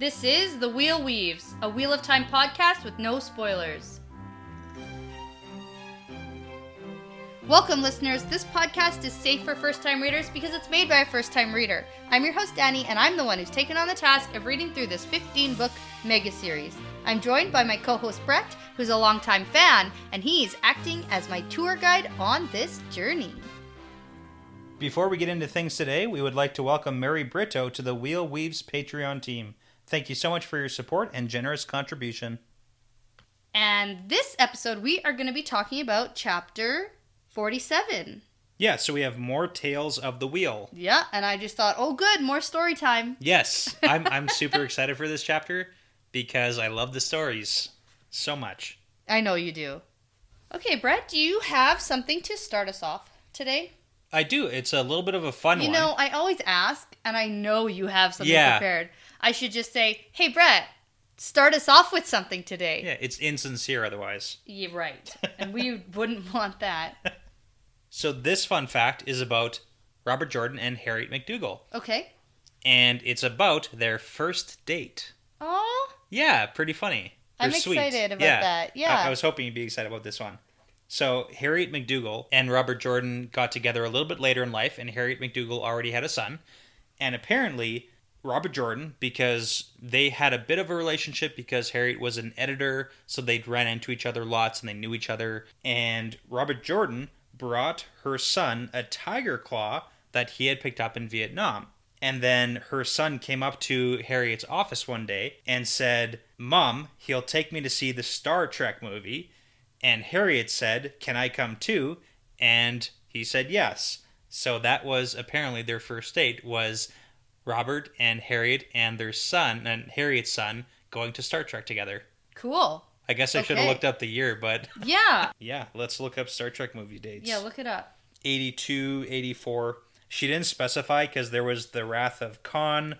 This is The Wheel Weaves, a Wheel of Time podcast with no spoilers. Welcome, listeners. This podcast is safe for first-time readers because it's made by a first-time reader. I'm your host, Danny, and I'm the one who's taken on the task of reading through this 15-book mega-series. I'm joined by my co-host, Brett, who's a longtime fan, and he's acting as my tour guide on this journey. Before we get into things today, we would like to welcome Mary Brito to the Wheel Weaves Patreon team. Thank you so much for your support and generous contribution. And this episode, we are going to be talking about Chapter 47. Yeah, so we have more Tales of the Wheel. Yeah, and I just thought, oh good, more story time. Yes, I'm super excited for this chapter because I love the stories so much. I know you do. Okay, Brett, do you have something to start us off today? I do. It's a little bit of a fun one. You know, I always ask, and I know you have something prepared. I should just say, hey, Brett, start us off with something today. Yeah, it's insincere otherwise. Yeah, right. And we wouldn't want that. So this fun fact is about Robert Jordan and Harriet McDougal. Okay. And it's about their first date. Oh. Yeah, pretty funny. I'm excited about that. Yeah. I was hoping you'd be excited about this one. So Harriet McDougal and Robert Jordan got together a little bit later in life, and Harriet McDougal already had a son. And apparently, Robert Jordan, because they had a bit of a relationship because Harriet was an editor, so they'd ran into each other lots and they knew each other. And Robert Jordan brought her son a tiger claw that he had picked up in Vietnam. And then her son came up to Harriet's office one day and said, "Mom, he'll take me to see the Star Trek movie." And Harriet said, "Can I come too?" And he said yes. So that was apparently their first date, was Robert and Harriet and their son, and Harriet's son, going to Star Trek together. Cool. I guess I should have looked up the year, but... Yeah. Yeah, let's look up Star Trek movie dates. Yeah, look it up. 82, 84. She didn't specify because there was The Wrath of Khan,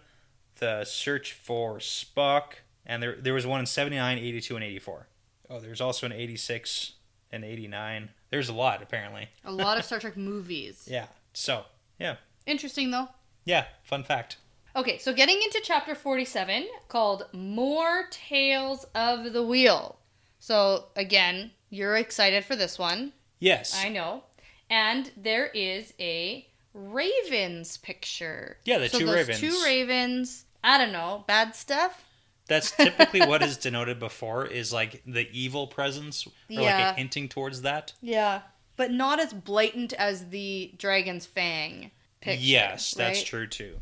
The Search for Spock, and there was one in 79, 82, and 84. Oh, there's also an 86 and 89. There's a lot, apparently. A lot of Star Trek movies. Yeah. So, yeah. Interesting, though. Yeah, fun fact. Okay, so getting into Chapter 47, called More Tales of the Wheel. So, again, you're excited for this one. Yes. I know. And there is a ravens picture. Yeah, the two ravens. So those two ravens, I don't know, bad stuff? That's typically what is denoted before, is like the evil presence, or like a hinting towards that. Yeah, but not as blatant as the dragon's fang picture. Yes, right? that's true too.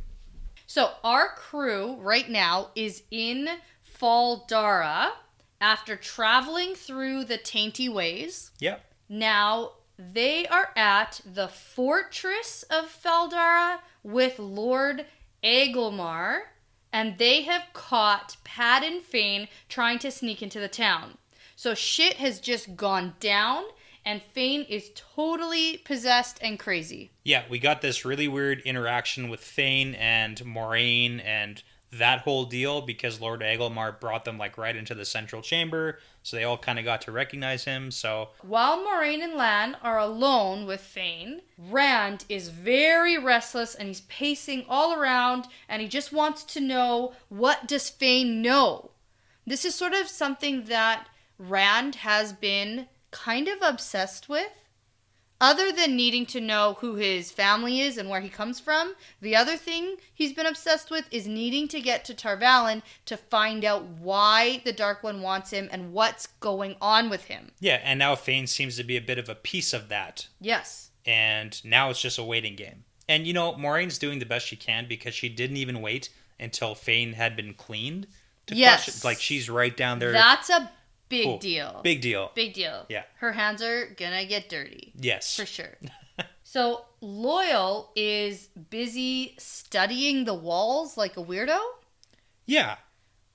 So our crew right now is in Fal Dara after traveling through the Tainty Ways. Yep. Now they are at the fortress of Fal Dara with Lord Agelmar. And they have caught Padan Fain trying to sneak into the town. So shit has just gone down, and Fain is totally possessed and crazy. Yeah, we got this really weird interaction with Fain and Moraine and that whole deal because Lord Agelmar brought them like right into the central chamber, so they all kind of got to recognize him. So while Moraine and Lan are alone with Fain, Rand is very restless and he's pacing all around and he just wants to know, what does Fain know? This is sort of something that Rand has been kind of obsessed with. Other than needing to know who his family is and where he comes from, the other thing he's been obsessed with is needing to get to Tar Valon to find out why the Dark One wants him and what's going on with him. Yeah, and now Fain seems to be a bit of a piece of that. Yes. And now it's just a waiting game. And, you know, Moraine's doing the best she can because she didn't even wait until Fain had been cleaned to question. Like, she's right down there. That's a big deal. Big deal. Big deal. Yeah. Her hands are gonna get dirty. Yes. For sure. So, Loyal is busy studying the walls like a weirdo? Yeah.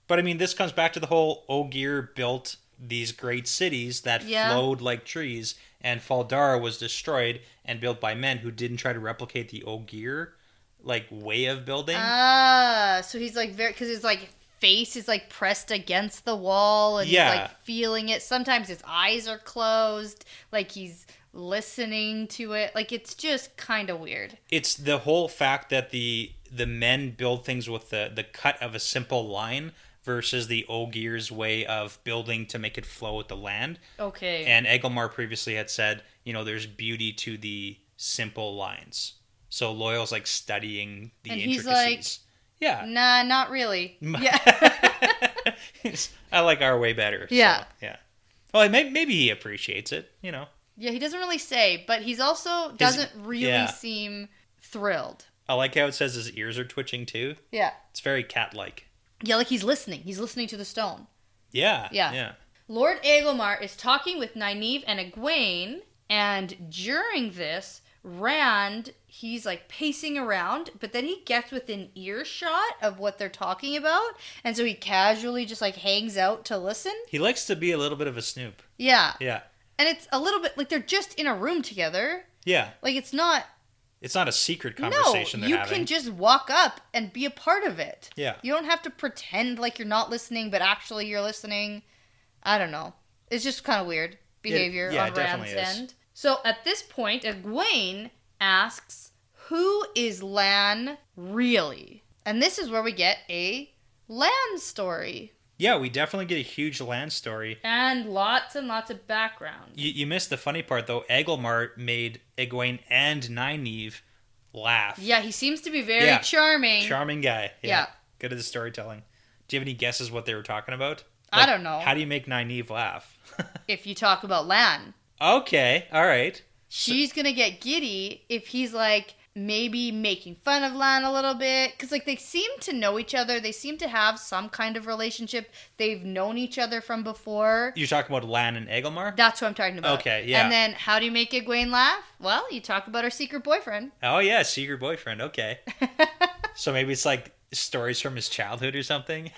But, I mean, this comes back to the whole Ogier built these great cities that flowed like trees, and Fal Dara was destroyed and built by men who didn't try to replicate the Ogier, like, way of building. So he's, like, because it's, like, face is like pressed against the wall and he's like feeling it. Sometimes his eyes are closed, like he's listening to it. Like, it's just kind of weird. It's the whole fact that the the men build things with the cut of a simple line versus the Ogier's way of building to make it flow with the land. Okay. And Egelmar previously had said, there's beauty to the simple lines. So Loyal's like studying the and intricacies. He's like, nah, not really. Yeah. I like our way better. Yeah. So, yeah. Well, maybe he appreciates it, Yeah, he doesn't really say, but he's also doesn't really seem thrilled. I like how it says his ears are twitching too. Yeah. It's very cat-like. Yeah, like he's listening. He's listening to the stone. Yeah. Yeah. Lord Egelmar is talking with Nynaeve and Egwene, and during this, Rand, he's like pacing around, but then he gets within earshot of what they're talking about, and so he casually just like hangs out to listen. He likes to be a little bit of a snoop. Yeah. Yeah. And it's a little bit like they're just in a room together. Yeah. Like it's not a secret conversation they're having. You can just walk up and be a part of it. Yeah. You don't have to pretend like you're not listening, but actually you're listening. I don't know. It's just kind of weird behavior on Rand's end. So at this point, Egwene asks, who is Lan really? And this is where we get a Lan story. Yeah, we definitely get a huge Lan story. And lots of background. You missed the funny part, though. Egelmar made Egwene and Nynaeve laugh. Yeah, he seems to be very charming. Charming guy. Yeah. Good at the storytelling. Do you have any guesses what they were talking about? I don't know. How do you make Nynaeve laugh? If you talk about Lan. Okay, all right. She's going to get giddy if he's like maybe making fun of Lan a little bit. Because like they seem to know each other. They seem to have some kind of relationship. They've known each other from before. You're talking about Lan and Egelmar? That's what I'm talking about. Okay, yeah. And then how do you make Egwene laugh? Well, you talk about her secret boyfriend. Oh yeah, secret boyfriend. Okay. So maybe it's like stories from his childhood or something?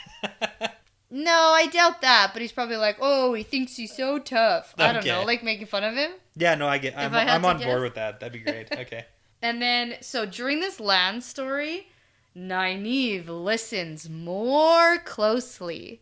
No, I doubt that, but he's probably like, oh, he thinks he's so tough. I don't know, like making fun of him. Yeah, no, I'm on board with that. That'd be great. Okay. And then, so during this Lan story, Nynaeve listens more closely.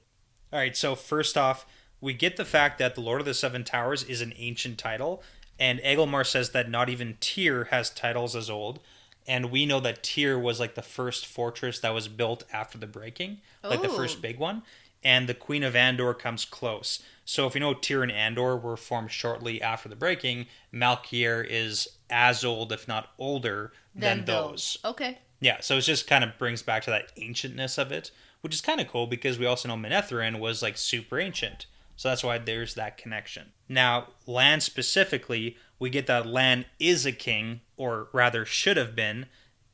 All right, so first off, we get the fact that the Lord of the Seven Towers is an ancient title, and Egelmar says that not even Tyr has titles as old, and we know that Tyr was like the first fortress that was built after the breaking, like the first big one. And the Queen of Andor comes close. So if you know Tyr and Andor were formed shortly after the breaking, Malkier is as old, if not older, than those. Okay. Yeah, so it just kind of brings back to that ancientness of it, which is kind of cool because we also know Manetheren was like super ancient. So that's why there's that connection. Now, Lan specifically, we get that Lan is a king, or rather should have been,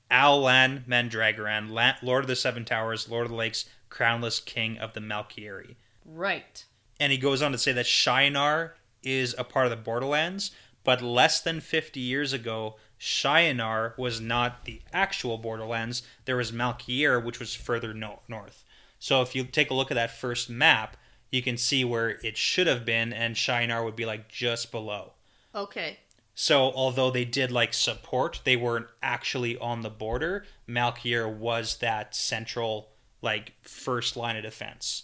Lan Mandragoran, Lord of the Seven Towers, Lord of the Lakes, crownless king of the Malkier. Right. And he goes on to say that Shienar is a part of the Borderlands, but less than 50 years ago, Shienar was not the actual Borderlands. There was Malkier, which was further north. So if you take a look at that first map, you can see where it should have been, and Shienar would be like just below. Okay. So although they did like support, they weren't actually on the border. Malkier was that central like first line of defense.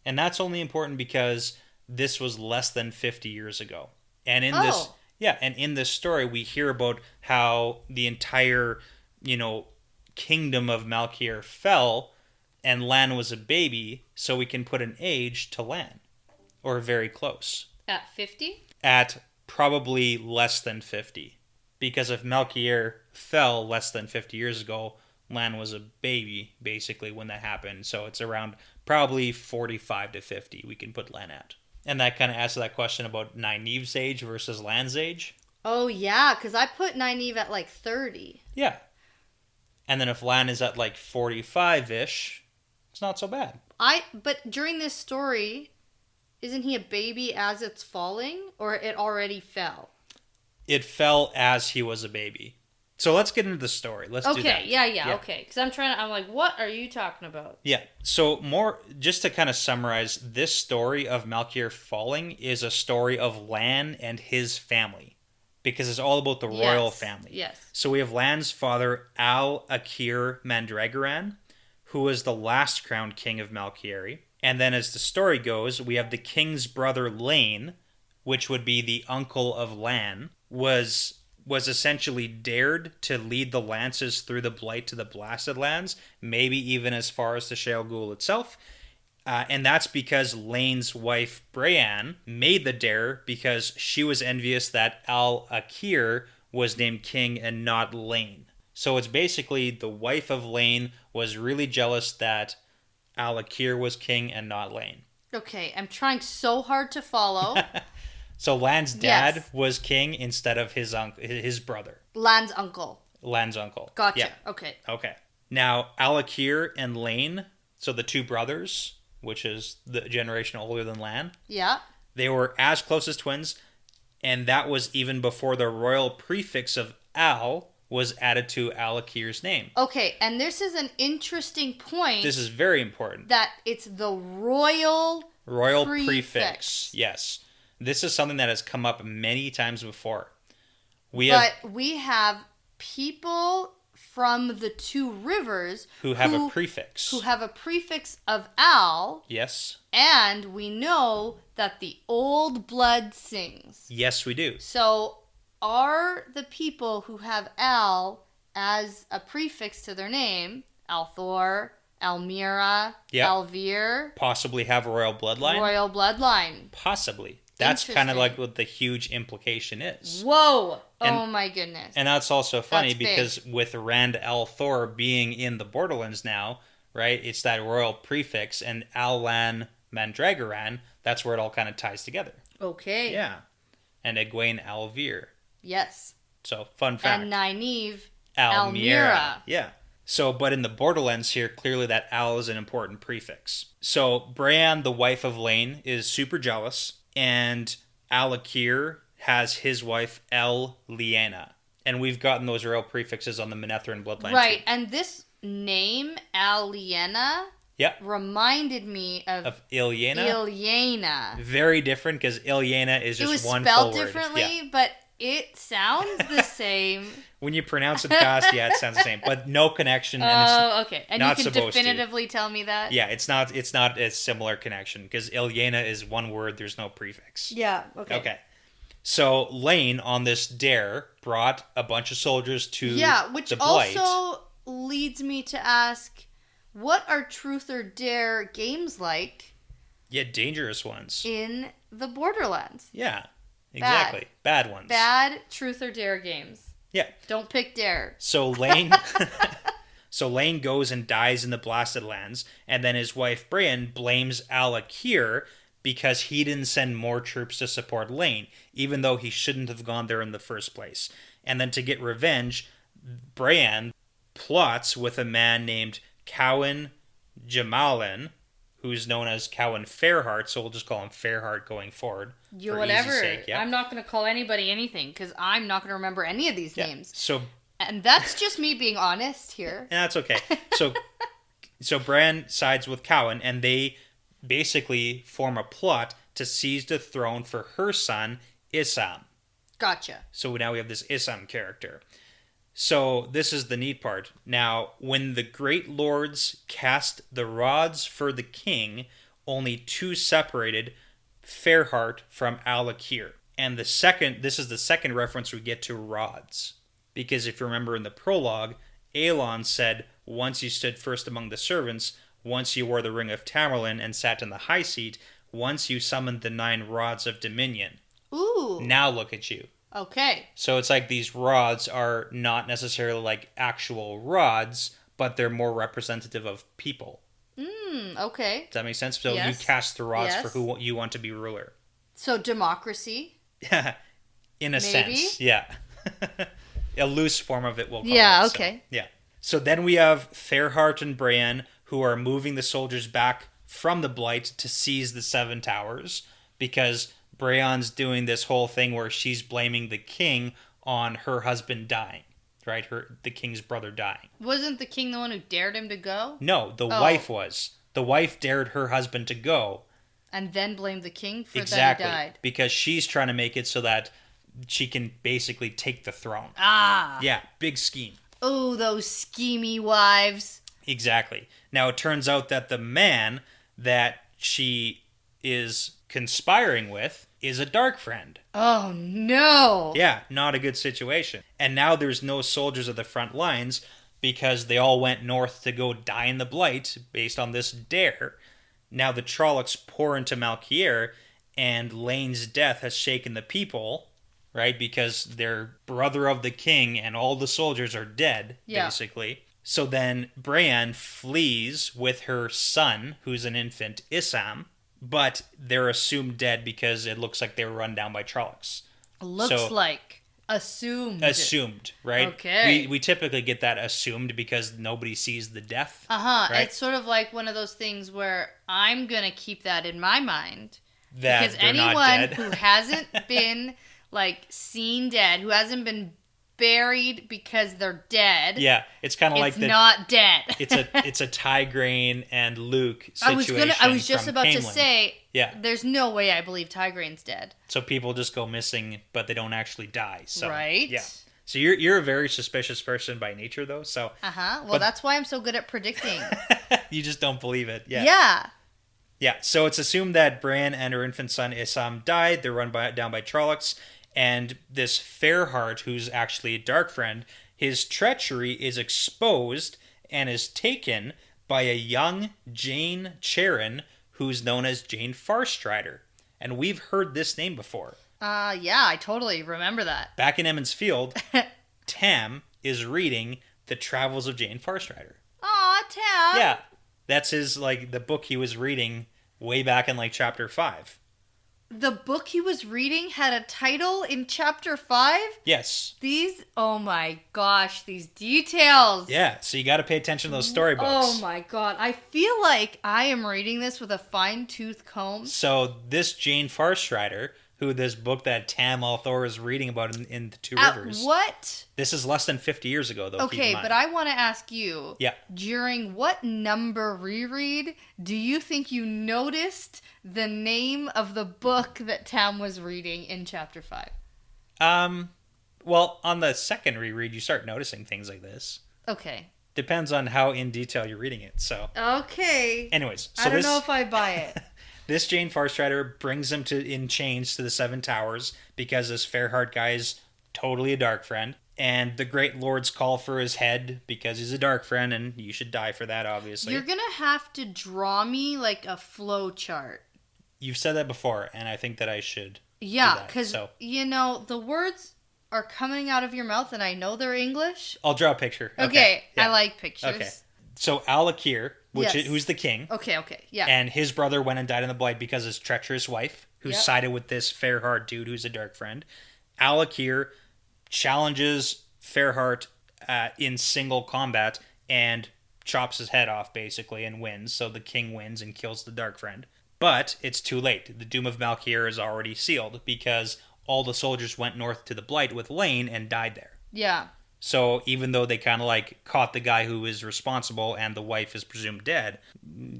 And that's only important because this was less than 50 years ago. And in this story we hear about how the entire, kingdom of Malkier fell and Lan was a baby, so we can put an age to Lan, or very close. At 50? At probably less than 50. Because if Malkier fell less than 50 years ago, Lan was a baby, basically, when that happened. So it's around probably 45 to 50 we can put Lan at. And that kind of adds to that question about Nynaeve's age versus Lan's age. Oh, yeah, because I put Nynaeve at like 30. Yeah. And then if Lan is at like 45-ish, it's not so bad. But during this story, isn't he a baby as it's falling? Or it already fell? It fell as he was a baby. So let's get into the story. Let's do that. Okay, yeah, okay. Because I'm like, what are you talking about? Yeah, so just to kind of summarize, this story of Malkier falling is a story of Lan and his family. Because it's all about the royal family. Yes. So we have Lan's father, Al-Akir Mandragoran, who was the last crowned king of Malkier. And then as the story goes, we have the king's brother, Lane, which would be the uncle of Lan, was was essentially dared to lead the lances through the Blight to the Blasted Lands, maybe even as far as the Shale Ghoul itself. And that's because Lane's wife, Brienne, made the dare because she was envious that Al-Akir was named king and not Lane. So it's basically the wife of Lane was really jealous that Al-Akir was king and not Lane. Okay, I'm trying so hard to follow. So Lan's dad was king instead of his brother. Lan's uncle. Lan's uncle. Gotcha. Yeah. Okay. Now, Al-Akir and Lane, so the two brothers, which is the generation older than Lan. Yeah. They were as close as twins, and that was even before the royal prefix of Al was added to Al-Akir's name. Okay, and this is an interesting point. This is very important. That it's the royal prefix. Yes. This is something that has come up many times before. We have people from the two rivers who have a prefix. Who have a prefix of Al. Yes. And we know that the old blood sings. Yes, we do. So are the people who have Al as a prefix to their name, Althor, Almira, Alvir, possibly have royal bloodline? Royal bloodline. Possibly. That's kind of like what the huge implication is. Whoa! Oh my goodness. And that's also funny because with Rand al'Thor being in the Borderlands now, right, it's that royal prefix, and Lan Mandragoran, that's where it all kind of ties together. Okay. Yeah. And Egwene Alvir. Yes. So, fun fact. And Nynaeve Almira. Yeah. So, but in the Borderlands here, clearly that Al is an important prefix. So, Brienne, the wife of Lane, is super jealous, and Al-Akir has his wife, Lyanna. And we've gotten those royal prefixes on the Manetheren bloodline right, too. And this name, Lyanna, reminded me of Ilyena. Very different, because Ilyena is just one full word. It was spelled differently, but it sounds the same. When you pronounce it fast, it sounds the same, but no connection. And okay. And you can definitively tell me that? Yeah, it's not a similar connection, because Ilyena is one word, there's no prefix. Yeah, okay. Okay. So Lane, on this dare, brought a bunch of soldiers to the Blight. Also leads me to ask, what are truth or dare games like? Yeah, dangerous ones. In the Borderlands. Yeah, exactly. Bad ones. Bad truth or dare games. Yeah. Don't pick dare. So Lane Lane goes and dies in the Blasted Lands, and then his wife Brienne blames Al-Akir because he didn't send more troops to support Lane, even though he shouldn't have gone there in the first place. And then to get revenge, Brienne plots with a man named Cowan Jamalin, who's known as Cowan Fairheart, so we'll just call him Fairheart going forward. Whatever. Sake, yeah. I'm not going to call anybody anything, because I'm not going to remember any of these names. And that's just me being honest here. And that's okay. So Bran sides with Cowan, and they basically form a plot to seize the throne for her son, Issam. Gotcha. So now we have this Issam character. So this is the neat part. Now, when the great lords cast the rods for the king, only two separated Fairheart from Al-Akir. And this is the second reference we get to rods. Because if you remember in the prologue, Aelon said, once you stood first among the servants, once you wore the ring of Tamerlane and sat in the high seat, once you summoned the 9 rods of dominion. Ooh. Now look at you. Okay. So it's like these rods are not necessarily like actual rods, but they're more representative of people. Okay. Does that make sense? So you cast the rods for who you want to be ruler. So democracy? Yeah. In a sense. Yeah. A loose form of it, we'll call it. Yeah, okay. So, yeah. So then we have Fairheart and Brienne, who are moving the soldiers back from the Blight to seize the 7 towers, because Brienne's doing this whole thing where she's blaming the king on her husband dying, right? The king's brother dying. Wasn't the king the one who dared him to go? No, the wife was. The wife dared her husband to go. And then blamed the king for that he died. Because she's trying to make it so that she can basically take the throne. Ah. Yeah, big scheme. Oh, those schemy wives. Exactly. Now, it turns out that the man that she is conspiring with is a dark friend. Oh, no. Yeah, not a good situation. And now there's no soldiers at the front lines because they all went north to go die in the Blight based on this dare. Now the Trollocs pour into Malkier, and Lane's death has shaken the people, right? Because they're brother of the king and all the soldiers are dead, basically. So then Brienne flees with her son, who's an infant, Issam, but they're assumed dead because it looks like they were run down by Trollocs. Assumed, right? Okay. We typically get that assumed because nobody sees the death. Right? It's sort of like one of those things where I'm going to keep that in my mind. That because anyone who hasn't been, seen dead, who hasn't been buried because they're dead. Yeah, it's kind of like not dead. it's a Tigraine and Luke situation. I was just about Camelin. to say. Yeah. There's no way I believe Tigraine's dead. So people just go missing, but they don't actually die. So, right. Yeah. So you're a very suspicious person by nature, though. So. Well, that's why I'm so good at predicting. You just don't believe it. Yeah. Yeah. Yeah. So it's assumed that Bran and her infant son Issam died. They're run down by Trollocs. And this Fairheart, who's actually a dark friend, his treachery is exposed and is taken by a young Jane Charon, who's known as Jane Farstrider. And we've heard this name before. Yeah, I totally remember that. Back in Emond's Field, Tam is reading The Travels of Jane Farstrider. Aw, Tam! Yeah, that's his, the book he was reading way back in, chapter 5. The book he was reading had a title in chapter 5? Yes. Oh my gosh, these details. Yeah, so you got to pay attention to those storybooks. Oh my god, I feel like I am reading this with a fine-tooth comb. So this Jane Farstrider, who this book that Tam Althor is reading about in the Two Rivers. What? This is less than 50 years ago, though. Okay, but I want to ask you. Yeah. During what number reread do you think you noticed the name of the book that Tam was reading in chapter 5? Well, on the second reread, you start noticing things like this. Okay. Depends on how in detail you're reading it. So. Okay. Anyways, so I don't know if I buy it. This Jane Farstrider brings him in chains to the Seven Towers because this Fairheart guy is totally a dark friend. And the Great Lords call for his head because he's a dark friend and you should die for that, obviously. You're going to have to draw me a flow chart. You've said that before, and I think that I should. Yeah, because, the words are coming out of your mouth and I know they're English. I'll draw a picture. Okay. Yeah. I like pictures. Okay. So Malkier, who's the king. Okay, yeah. And his brother went and died in the Blight because his treacherous wife, who sided with this Fairheart dude who's a dark friend. Malkier challenges Fairheart in single combat and chops his head off, basically, and wins. So the king wins and kills the dark friend. But it's too late. The doom of Malkier is already sealed because all the soldiers went north to the Blight with Lane and died there. Yeah. So even though they kind of caught the guy who is responsible and the wife is presumed dead,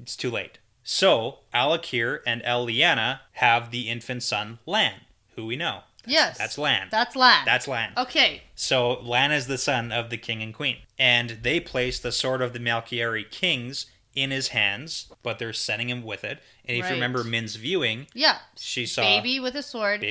it's too late. So Malkier and Lyanna have the infant son Lan, who we know. That's Lan. That's Lan. That's Lan. Okay. So Lan is the son of the king and queen. And they place the sword of the Malkieri kings in his hands, but they're sending him with it. And if you remember Min's viewing, she saw baby with a sword.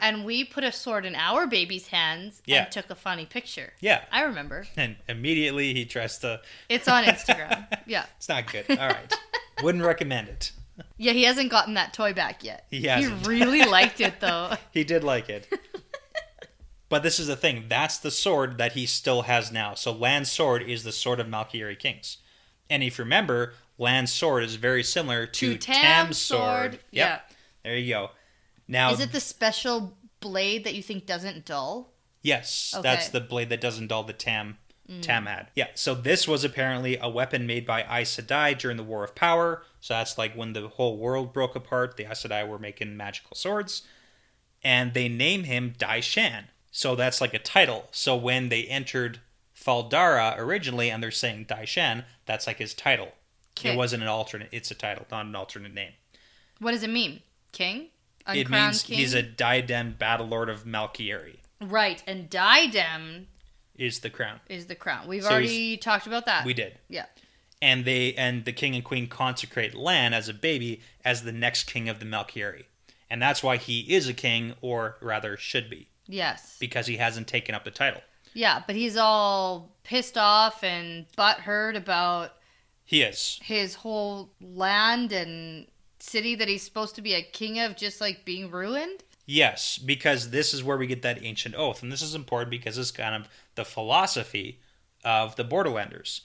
And we put a sword in our baby's hands and took a funny picture. Yeah. I remember. And immediately he tries to... It's on Instagram. Yeah. It's not good. All right. Wouldn't recommend it. Yeah, he hasn't gotten that toy back yet. He hasn't. He really liked it, though. He did like it. But this is the thing. That's the sword that he still has now. So Lan's sword is the sword of Malkieri kings. And if you remember, Lan's sword is very similar to Tam's sword. Yep. Yeah. There you go. Now, is it the special blade that you think doesn't dull? Yes. Okay. That's the blade that doesn't dull that Tam had. Yeah. So this was apparently a weapon made by Aes Sedai during the War of Power. So that's when the whole world broke apart. The Aes Sedai were making magical swords. And they name him Dai Shan. So that's a title. So when they entered Fal Dara originally, and they're saying Dai Shan, that's his title. Okay. It wasn't an alternate. It's a title, not an alternate name. What does it mean? King? Uncrowned it means king? He's a diademed battle lord of Malkieri. Right, and diadem is the crown. We've already talked about that. We did. Yeah. And the king and queen consecrate Lan as a baby as the next king of the Malkieri. And that's why he is a king, or rather should be, Yes. because he hasn't taken up the title. Yeah, but he's all pissed off and butthurt about He is. his whole land and city that he's supposed to be a king of just like being ruined. Yes, because this is where we get that ancient oath. And this is important because it's kind of the philosophy of the Borderlanders.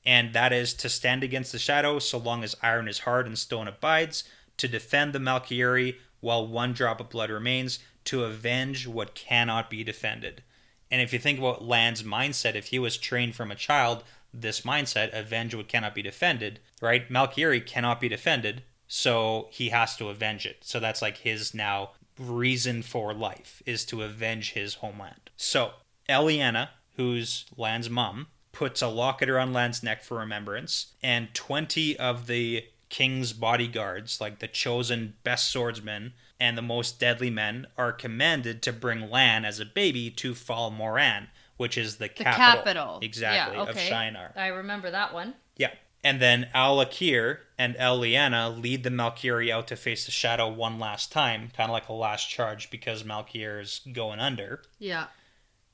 And that is to stand against the shadow so long as iron is hard and stone abides, to defend the Malkier while one drop of blood remains, to avenge what cannot be defended. And if you think about Lan's mindset, if he was trained from a child, this mindset, avenge what cannot be defended, right? Malkier cannot be defended, so he has to avenge it. So that's like his now reason for life, is to avenge his homeland. So Eliana, who's Lan's mom, puts a locket around Lan's neck for remembrance, and 20 of the king's bodyguards, like the chosen best swordsmen and the most deadly men, are commanded to bring Lan as a baby to Fal Moran, which is the capital. Exactly, of Shinar. I remember that one. Yeah. And then Al-Akir and Eliana lead the Malkier out to face the shadow one last time, kind of like a last charge because Malkier is going under. Yeah.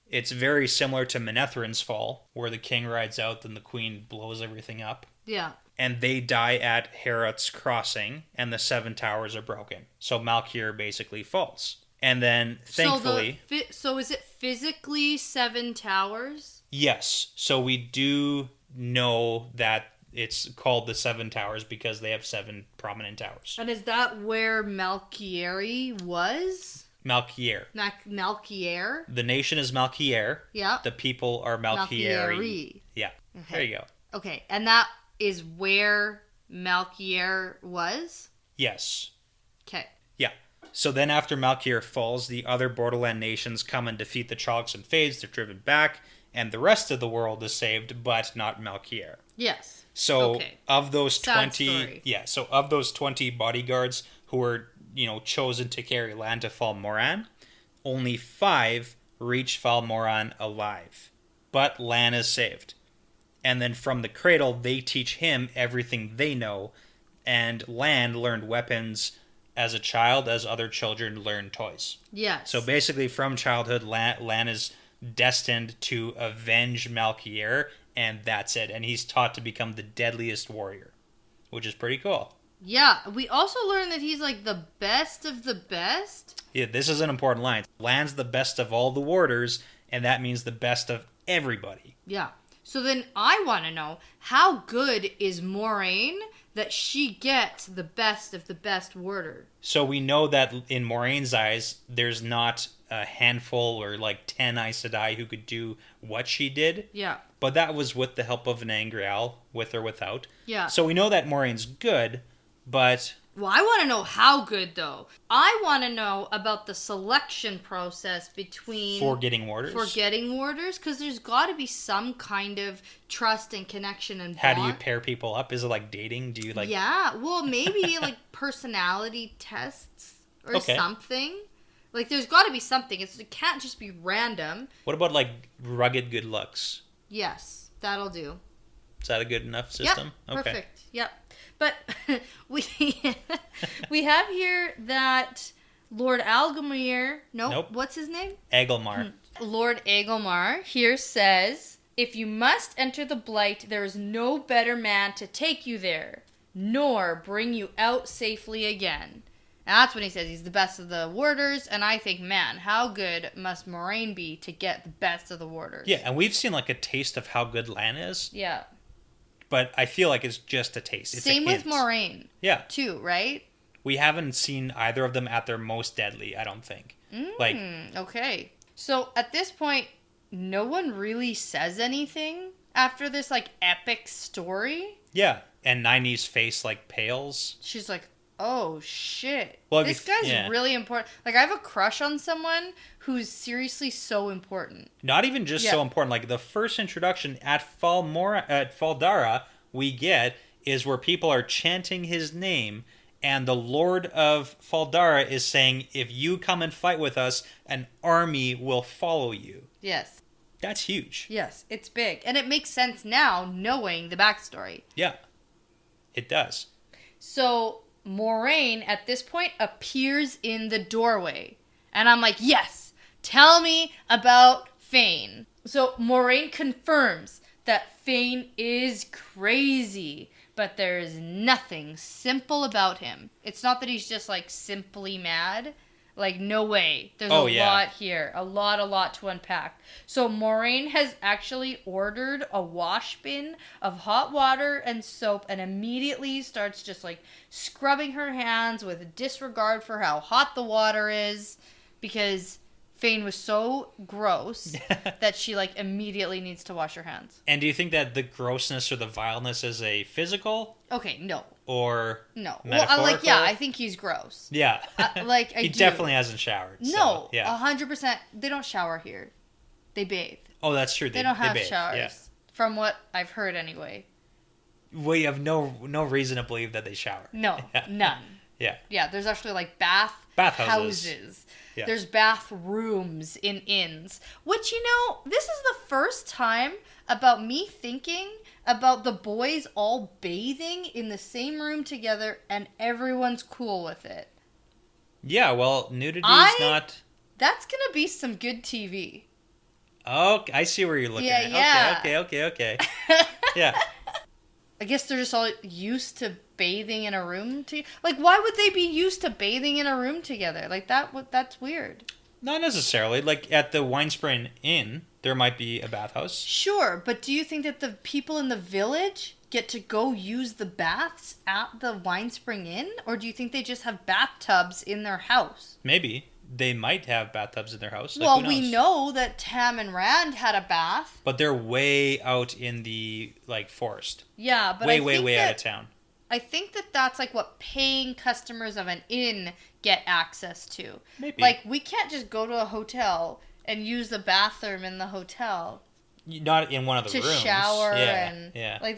It's very similar to Manethren's fall, where the king rides out and the queen blows everything up. Yeah. And they die at Herat's crossing, and the 7 towers are broken. So Malkier basically falls. And then, thankfully... So is it physically 7 towers? Yes. So we do know that it's called the 7 towers because they have 7 prominent towers. And is that where Malkier was? Malkier. Malkier? The nation is Malkier. Yeah. The people are Malkieri. Yeah. Okay. There you go. Okay. And that is where Malkier was? Yes. Okay. Yeah. So then after Malkier falls, the other Borderland nations come and defeat the Chalks and Fades. They're driven back, and the rest of the world is saved, but not Malkier. Yes. So okay. of those Sad 20 story. Yeah, so of those 20 bodyguards who were, chosen to carry Lan to Fal Moran, only 5 reach Fal Moran alive. But Lan is saved. And then from the cradle, they teach him everything they know, and Lan learned weapons as a child as other children learn toys. Yes. So basically from childhood, Lan is destined to avenge Malkier, and that's it. And he's taught to become the deadliest warrior, which is pretty cool. Yeah, we also learned that he's like the best of the best. Yeah, this is an important line. Lan's the best of all the warders, and that means the best of everybody. Yeah. So then I want to know, how good is Moraine that she gets the best of the best warder? So we know that in Moraine's eyes, there's not a handful or like 10 Aes Sedai who could do what she did. Yeah. But that was with the help of an Angreal, with or without. Yeah. So we know that Moraine's good, but... Well, I want to know how good, though. I want to know about the selection process between... For getting warders? For getting warders, because there's got to be some kind of trust and connection and bond. How do you pair people up? Is it like dating? Do you like... Yeah, well, maybe like personality tests or something. Like, there's got to be something. It can't just be random. What about like rugged good looks? Yes, that'll do. Is that a good enough system? Yep, perfect. Yep. But we have here that Lord Algamir... Nope. What's his name? Agelmar. Lord Agelmar here says, if you must enter the Blight, there is no better man to take you there, nor bring you out safely again. And that's when he says he's the best of the warders, and I think, man, how good must Moraine be to get the best of the warders? Yeah, and we've seen like a taste of how good Lan is. Yeah. But I feel like it's just a taste. It's Same with Moraine. Yeah. Too, right? We haven't seen either of them at their most deadly, I don't think. Okay. So at this point, no one really says anything after this like epic story. Yeah. And Nynaeve's face like pales. She's like, oh shit. Well, this guy's really important. Like, I have a crush on someone who's seriously so important. Not even just so important. Like, the first introduction at Fal Dara we get is where people are chanting his name, and the Lord of Fal Dara is saying, if you come and fight with us, an army will follow you. Yes. That's huge. Yes, it's big. And it makes sense now, knowing the backstory. Yeah. It does. So... Moraine, at this point, appears in the doorway. And I'm like, yes, tell me about Fain. So Moraine confirms that Fain is crazy, but there is nothing simple about him. It's not that he's just, like, simply mad. Like, no way. There's lot here. A lot to unpack. So Moraine has actually ordered a wash bin of hot water and soap and immediately starts just, like, scrubbing her hands with disregard for how hot the water is because Fain was so gross that she, like, immediately needs to wash her hands. And do you think that the grossness or the vileness is a physical? Okay, no. Or no. Metaphorical? Well, yeah, I think he's gross. Yeah. I he definitely hasn't showered. No, so, yeah. 100%. They don't shower here. They bathe. Oh, that's true. They don't have bathe. showers. Yeah. From what I've heard, anyway. We have no reason to believe that they shower. No, none. Yeah. Yeah, there's actually, like, bath houses. Yeah. There's bathrooms in inns. Which, you know, this is the first time about me thinking about the boys all bathing in the same room together and everyone's cool with it. Yeah, well, nudity is not... That's going to be some good TV. Oh, I see where you're looking at. Yeah. Okay. Yeah. I guess they're just all used to bathing in a room. Like, why would they be used to bathing in a room together? Like, that's weird. Not necessarily. Like, at the Winespring Inn, there might be a bathhouse. Sure, but do you think that the people in the village get to go use the baths at the Winespring Inn? Or do you think they just have bathtubs in their house? Maybe. They might have bathtubs in their house. Like, well, we know that Tam and Rand had a bath. But they're way out in the, like, forest. Yeah, but way out of town. I think that that's, like, what paying customers of an inn get access to. Maybe. Like, we can't just go to a hotel and use the bathroom in the hotel. Not in one of the rooms. To shower and... Yeah. Like,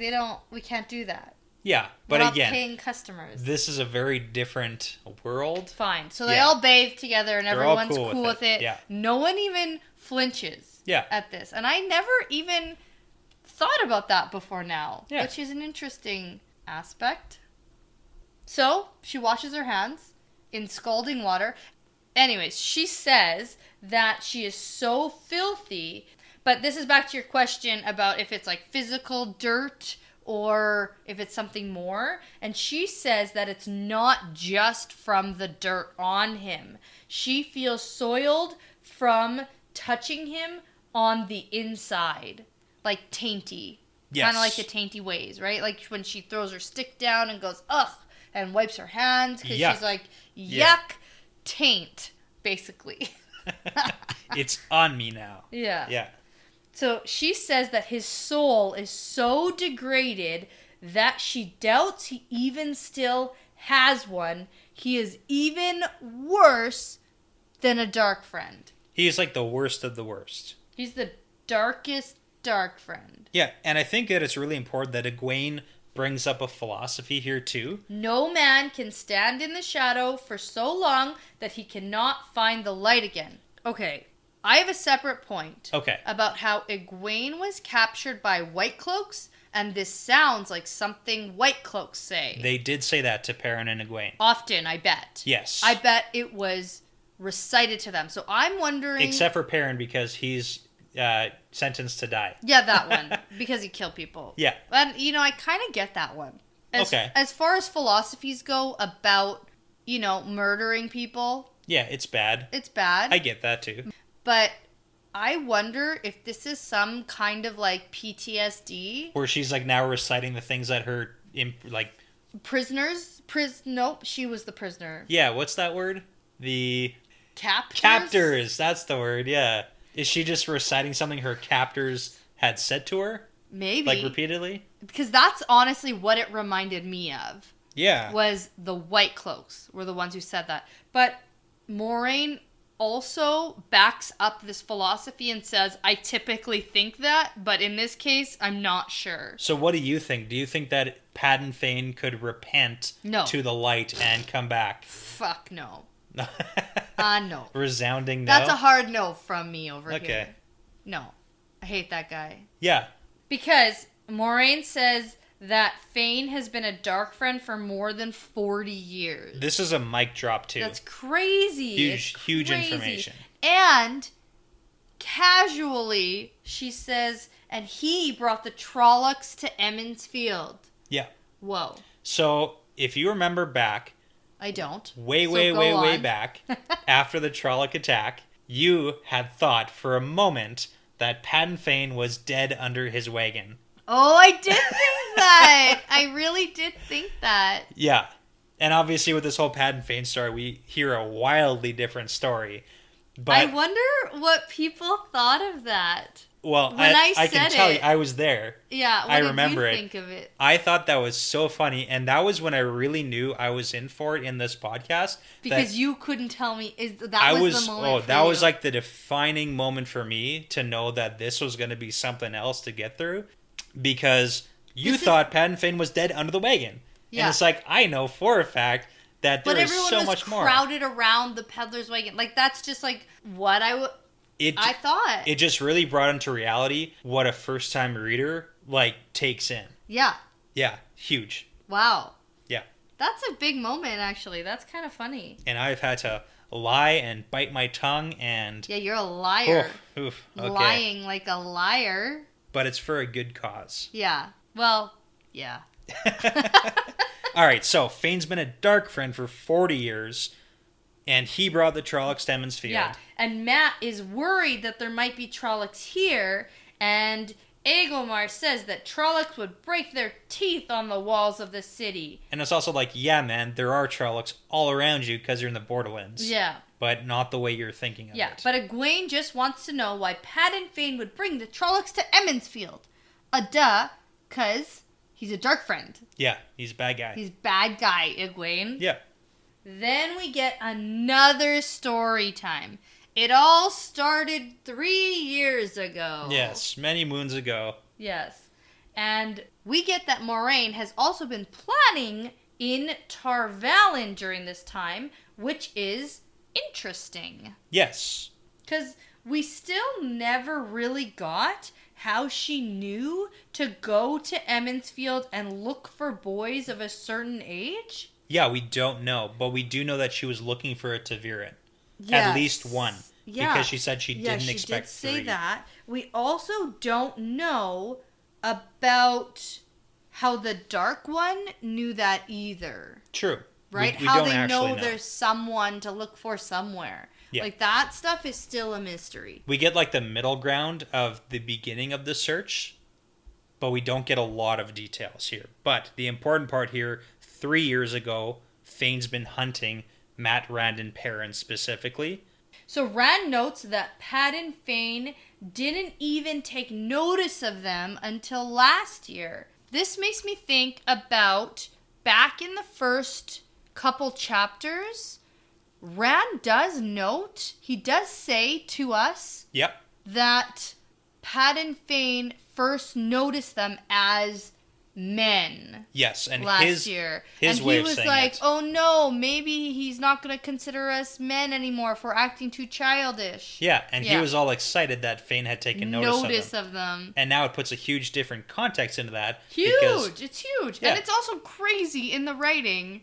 we can't do that. Yeah, but We're not again... paying customers. This is a very different world. Fine. So they all bathe together and everyone's cool with it. Yeah. No one even flinches at this. And I never even thought about that before now. Yeah. Which is an interesting aspect. So, she washes her hands in scalding water. Anyways, she says that she is so filthy. But this is back to your question about if it's like physical dirt or if it's something more. And she says that it's not just from the dirt on him. She feels soiled from touching him on the inside. Like tainty. Yes. Kind of like the tainty ways, right? Like when she throws her stick down and goes, ugh, and wipes her hands because she's like, yuck, taint, basically. It's on me now. Yeah. Yeah. So she says that his soul is so degraded that she doubts he even still has one. He is even worse than a dark friend. He is like the worst of the worst. He's the darkest dark friend. Yeah, and I think that it's really important that Egwene brings up a philosophy here too. No man can stand in the shadow for so long that he cannot find the light again. Okay. I have a separate point about how Egwene was captured by White Cloaks, and this sounds like something White Cloaks say. They did say that to Perrin and Egwene. Often, I bet. Yes. I bet it was recited to them. So I'm wondering... Except for Perrin, because he's sentenced to die. Yeah, that one. Because he killed people. Yeah. And, you know, I kind of get that one. As far as philosophies go about, you know, murdering people... Yeah, it's bad. It's bad. I get that too. But I wonder if this is some kind of, like, PTSD. Where she's, like, now reciting the things that her, Prisoners? Nope, she was the prisoner. Yeah, what's that word? The... Captors? Captors, that's the word, yeah. Is she just reciting something her captors had said to her? Maybe. Like, repeatedly? Because that's honestly what it reminded me of. Yeah. Was the White Cloaks were the ones who said that. But Moraine also backs up this philosophy and says, I typically think that, but in this case, I'm not sure. So what do you think? Do you think that Padan Fain could repent to the light and come back? Fuck no. No. Resounding no? That's a hard no from me over here. Okay. No. I hate that guy. Yeah. Because Moraine says that Fain has been a dark friend for more than 40 years. This is a mic drop, too. That's crazy. Huge information. And casually, she says, and he brought the Trollocs to Emond's Field. Yeah. Whoa. So, if you remember back... I don't. Way back, after the Trolloc attack, you had thought for a moment that Padan Fain was dead under his wagon. Oh, I did think that. I really did think that. Yeah. And obviously with this whole Padan Fain story, we hear a wildly different story. But I wonder what people thought of that. Well, when I can tell you, I was there. Yeah, I remember did you think of it? I thought that was so funny, and that was when I really knew I was in for it in this podcast. Because you couldn't tell me that was the moment. That was like the defining moment for me to know that this was going to be something else to get through. Because you thought Padan Fain was dead under the wagon. Yeah. And it's like, I know for a fact that there is so much more. But everyone was crowded around the peddler's wagon. Like, that's just like what I thought. It just really brought into reality what a first-time reader, like, takes in. Yeah. Yeah. Huge. Wow. Yeah. That's a big moment, actually. That's kind of funny. And I've had to lie and bite my tongue and... Yeah, you're a liar. Okay. Lying like a liar. But it's for a good cause. Yeah. Well, yeah. All right, so Fain's been a dark friend for 40 years, and he brought the Trollocs to Emond's Field. Yeah, and Matt is worried that there might be Trollocs here, and Aegomar says that Trollocs would break their teeth on the walls of the city. And it's also like, yeah, man, there are Trollocs all around you because you're in the Borderlands. Yeah. But not the way you're thinking of it. Yeah, but Egwene just wants to know why Padan Fain would bring the Trollocs to Emond's Field. Because he's a dark friend. Yeah, he's a bad guy. He's bad guy, Egwene. Yeah. Then we get another story time. It all started 3 years ago. Yes, many moons ago. Yes. And we get that Moraine has also been plotting in Tar Valon during this time, which is interesting. Yes. Because we still never really got how she knew to go to Emond's Field and look for boys of a certain age. Yeah, we don't know, but we do know that she was looking for a Taviran. Yes. At least one. Yeah. Because she said she didn't expect three. She did say 3. that. We also don't know about how the Dark One knew that either. True. Right? We how don't they know know there's someone to look for somewhere. Yeah. Like, that stuff is still a mystery. We get, like, the middle ground of the beginning of the search, but we don't get a lot of details here. But the important part here, 3 years ago, Fain's been hunting Mat, Rand, and Perrin specifically. So Rand notes that Padan Fain didn't even take notice of them until last year. This makes me think about back in the first couple chapters, Rand does note, he does say to us that Padan Fain first noticed them as men. Yes, and last year. His and way he of was saying like, it. oh no, maybe he's not going to consider us men anymore if we're acting too childish. Yeah, and he was all excited that Fain had taken notice of them. And now it puts a huge different context into that. Huge! It's huge. Yeah. And it's also crazy in the writing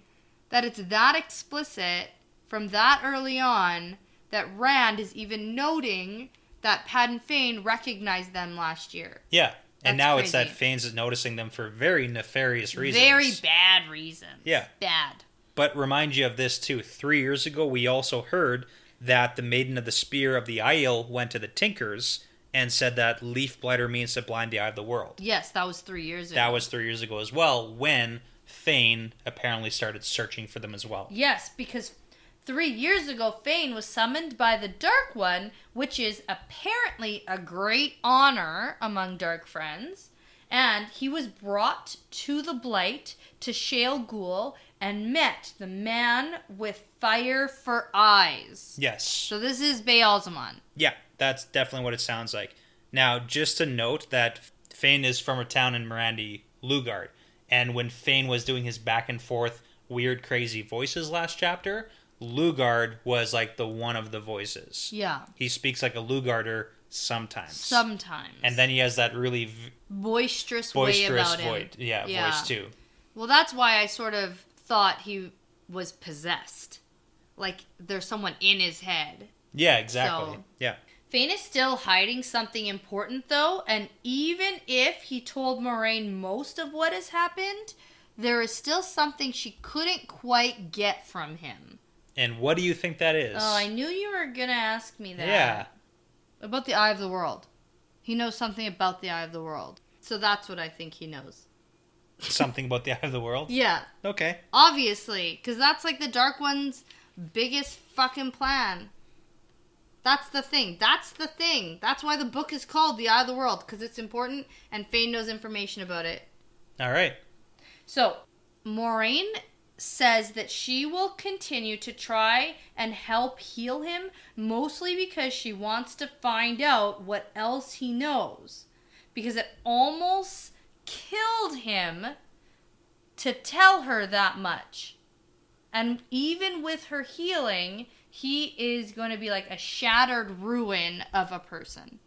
that it's that explicit from that early on that Rand is even noting that Padan Fain recognized them last year. Yeah. And That's now crazy. it's that Fain's noticing them for very nefarious reasons. Very bad reasons. Yeah. Bad. But remind you of this too. 3 years ago, we also heard that the Maiden of the Spear of the Aiel went to the Tinkers and said that Leaf Blighter means to blind the eye of the world. Yes, that was 3 years ago. That was 3 years ago as well, when Fain apparently started searching for them as well. Yes, because 3 years ago, Fain was summoned by the Dark One, which is apparently a great honor among Dark Friends. And he was brought to the Blight to Shale Ghul and met the man with fire for eyes. Yes. So this is Beelzemon. Yeah, that's definitely what it sounds like. Now, just to note that Fain is from a town in Mirandi, Lugard. And when Fain was doing his back and forth weird, crazy voices last chapter, Lugard was like the one of the voices. Yeah. He speaks like a Lugarder sometimes. Sometimes. And then he has that really boisterous way about him. Voice too. Well, that's why I sort of thought he was possessed. Like, there's someone in his head. Yeah, exactly. So, yeah. Fain is still hiding something important, though, and even if he told Moraine most of what has happened, there is still something she couldn't quite get from him. And what do you think that is? Oh, I knew you were going to ask me that. Yeah. About the Eye of the World. He knows something about the Eye of the World. So that's what I think he knows. Something about the Eye of the World? Yeah. Okay. Obviously, because that's like the Dark One's biggest fucking plan. That's the thing. That's the thing. That's why the book is called The Eye of the World, because it's important and Fain knows information about it. All right. So, Moraine says that she will continue to try and help heal him, mostly because she wants to find out what else he knows. Because it almost killed him to tell her that much. And even with her healing, he is going to be like a shattered ruin of a person.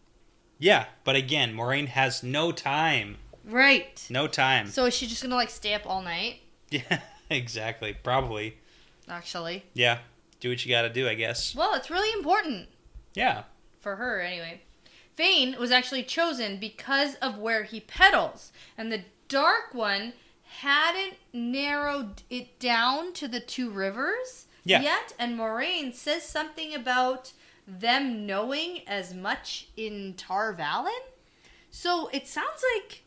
Yeah, but again, Moraine has no time. Right. No time. So is she just going to like stay up all night? Yeah, exactly. Probably. Actually. Yeah. Do what you gotta do, I guess. Well, it's really important. Yeah. For her, anyway. Fain was actually chosen because of where he pedals. And the Dark One hadn't narrowed it down to the two rivers yet. And Moraine says something about them knowing as much in Tar Valon. So it sounds like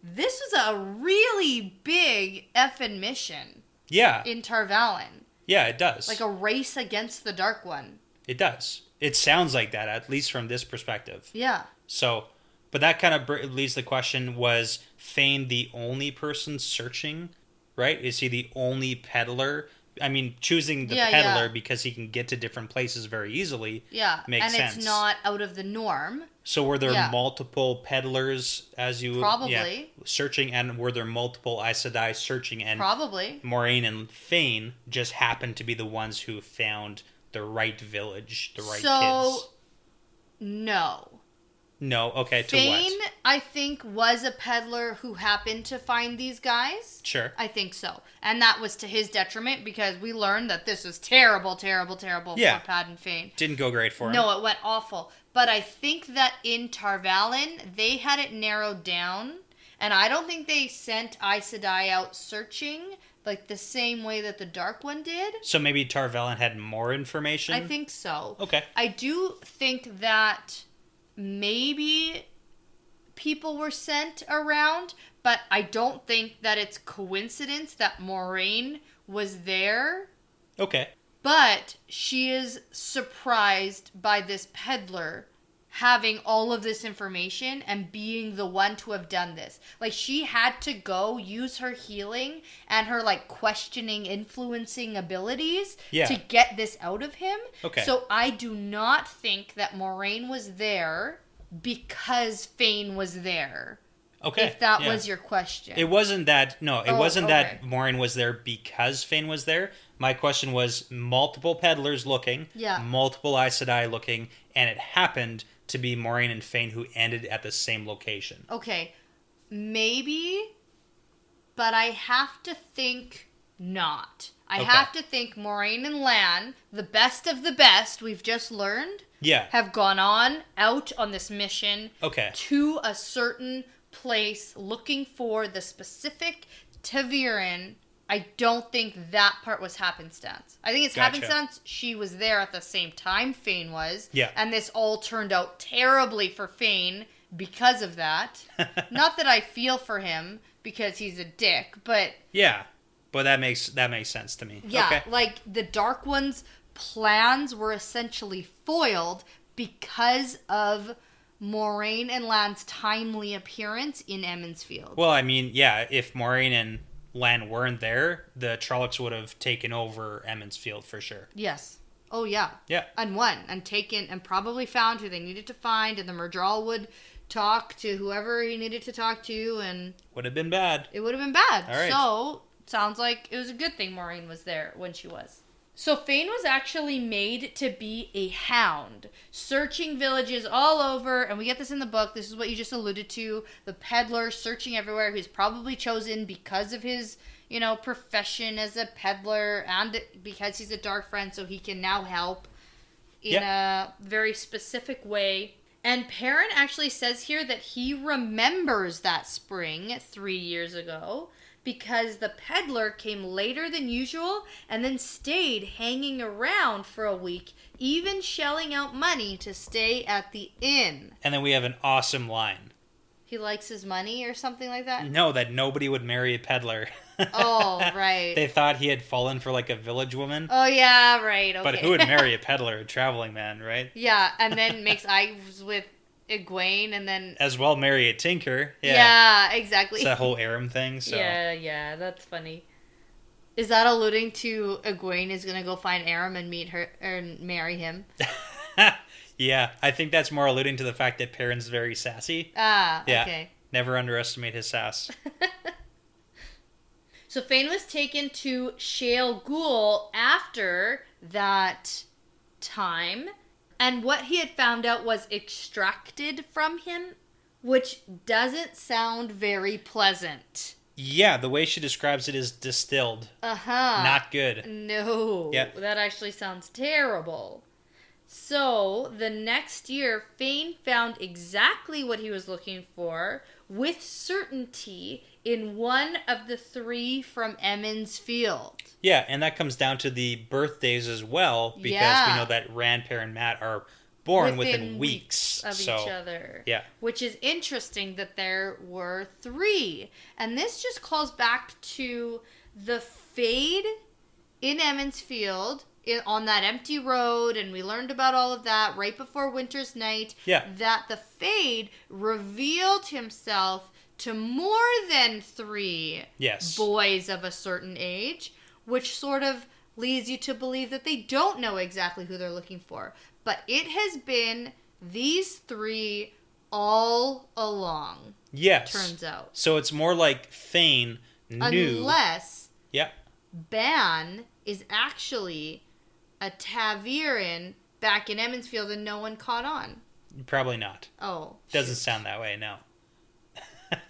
this was a really big effing mission. Yeah. In Tar Valon. Yeah, it does. Like a race against the Dark One. It does. It sounds like that, at least from this perspective. Yeah. So, but that kind of leads the question, was Fain the only person searching, right? Is he the only peddler? I mean, choosing the peddler because he can get to different places very easily makes sense. And it's not out of the norm. So were there multiple peddlers as you... Probably. Searching, and were there multiple Aes Sedai searching? And probably. Moraine and Fain just happened to be the ones who found the right village, the right kids. So, no. No, okay, to Fain, what? I think, was a peddler who happened to find these guys. Sure. I think so. And that was to his detriment because we learned that this was terrible for Padan Fain. Didn't go great for him. No, it went awful. But I think that in Tar Valon, they had it narrowed down. And I don't think they sent Aes Sedai out searching like the same way that the Dark One did. So maybe Tar Valon had more information? I think so. Okay. I do think that maybe people were sent around, but I don't think that it's coincidence that Moraine was there. Okay. But she is surprised by this peddler having all of this information and being the one to have done this. Like, she had to go use her healing and her, like, questioning, influencing abilities to get this out of him. Okay. So I do not think that Moraine was there because Fain was there. Okay. If that was your question. It wasn't that, that Moraine was there because Fain was there. My question was multiple peddlers looking, multiple Aes Sedai looking, and it happened to be Moraine and Fain who ended at the same location. Okay, maybe, but I have to think not. I have to think Moraine and Lan, the best of the best we've just learned, have gone out on this mission to a certain place looking for the specific Taviran. I don't think that part was happenstance. I think it's happenstance she was there at the same time Fain was. Yeah. And this all turned out terribly for Fain because of that. Not that I feel for him because he's a dick, but... Yeah, but that makes sense to me. Yeah, like the Dark One's plans were essentially foiled because of Moraine and Lan's timely appearance in Emond's Field. Well, I mean, yeah, if Moraine and Lan weren't there, the Trollocs would have taken over Emond's Field for sure. Yes. Oh, yeah. Yeah. And won. And taken, and probably found who they needed to find, and the Murdral would talk to whoever he needed to talk to, and... Would have been bad. It would have been bad. All right. So, sounds like it was a good thing Moraine was there when she was. So Fane was actually made to be a hound, searching villages all over, and we get this in the book. This is what you just alluded to. The peddler searching everywhere. He's probably chosen because of his, profession as a peddler and because he's a dark friend, so he can now help in a very specific way. And Perrin actually says here that he remembers that spring 3 years ago, because the peddler came later than usual and then stayed hanging around for a week, even shelling out money to stay at the inn. And then we have an awesome line. He likes his money or something like that? No, that nobody would marry a peddler. Oh, right. They thought he had fallen for like a village woman. Oh, yeah, right. Okay. But who would marry a peddler, a traveling man, right? Yeah, and then makes eyes with Egwene and then... As well marry a tinker. Yeah, exactly. It's that whole Aram thing. So. Yeah, that's funny. Is that alluding to Egwene is going to go find Aram and meet her and marry him? Yeah, I think that's more alluding to the fact that Perrin's very sassy. Ah, yeah, okay. Never underestimate his sass. So Fane was taken to Shale Ghul after that time, and what he had found out was extracted from him, which doesn't sound very pleasant. Yeah, the way she describes it is distilled. Uh-huh. Not good. No. Yep. That actually sounds terrible. So, the next year, Fane found exactly what he was looking for with certainty in one of the 3 from Emond's Field. Yeah, and that comes down to the birthdays as well, because we know that Ranper and Matt are born within weeks of each other. Yeah. Which is interesting that there were 3. And this just calls back to the Fade in Emond's Field on that empty road, and we learned about all of that right before Winter's Night. Yeah. That the Fade revealed himself to more than 3 boys of a certain age, which sort of leads you to believe that they don't know exactly who they're looking for. But it has been these 3 all along. Yes. Turns out. So it's more like Fane knew. Unless Yep. Ban is actually a Taviran back in Emond's Field and no one caught on. Probably not. Oh. Doesn't sound that way, no.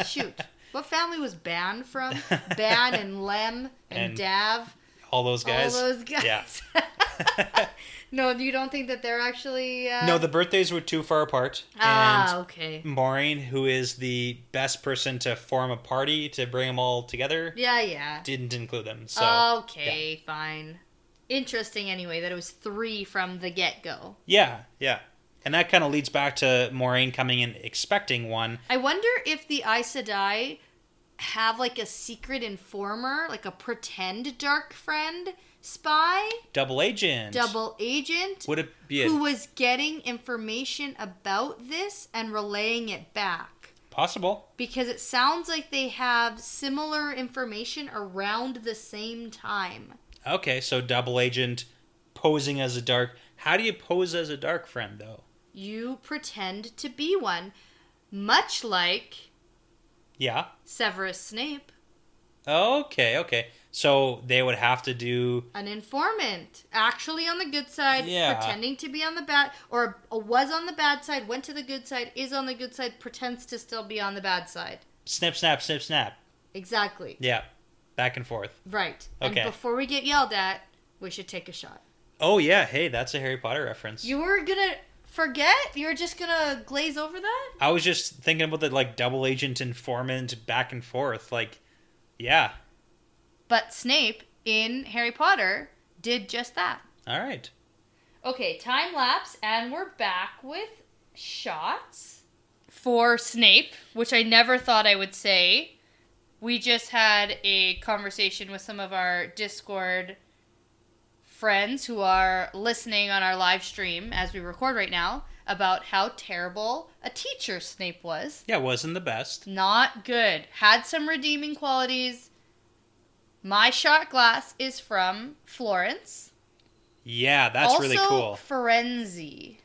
Shoot. What family was Ban from? Ban and Lem and Dav? All those guys? All those guys. Yeah. No, you don't think that they're actually... No, the birthdays were too far apart. Okay. Maureen, who is the best person to form a party to bring them all together... Yeah. Didn't include them, so... Okay, fine. Interesting, anyway, that it was 3 from the get-go. Yeah. And that kind of leads back to Maureen coming in expecting one. I wonder if the Aes Sedai have, like, a secret informer, like a pretend dark friend spy? Double agent. Would it be who was getting information about this and relaying it back? Possible. Because it sounds like they have similar information around the same time. Okay, so double agent posing as a dark... How do you pose as a dark friend, though? You pretend to be one. Much like... Yeah? Severus Snape. Okay. So they would have to do... An informant. Actually on the good side, pretending to be on the bad... Or was on the bad side, went to the good side, is on the good side, pretends to still be on the bad side. Snip, snap, snip, snap. Exactly. Yeah. Back and forth. Right. Okay. And before we get yelled at, we should take a shot. Oh, yeah. Hey, that's a Harry Potter reference. You were gonna forget? You were just gonna glaze over that? I was just thinking about the, like, double agent informant back and forth. Like, yeah. But Snape, in Harry Potter, did just that. All right. Okay, time lapse, and we're back with shots for Snape, which I never thought I would say. We just had a conversation with some of our Discord friends who are listening on our live stream as we record right now about how terrible a teacher Snape was. Yeah, wasn't the best. Not good. Had some redeeming qualities. My shot glass is from Florence. Yeah, that's really cool. Also, Firenze.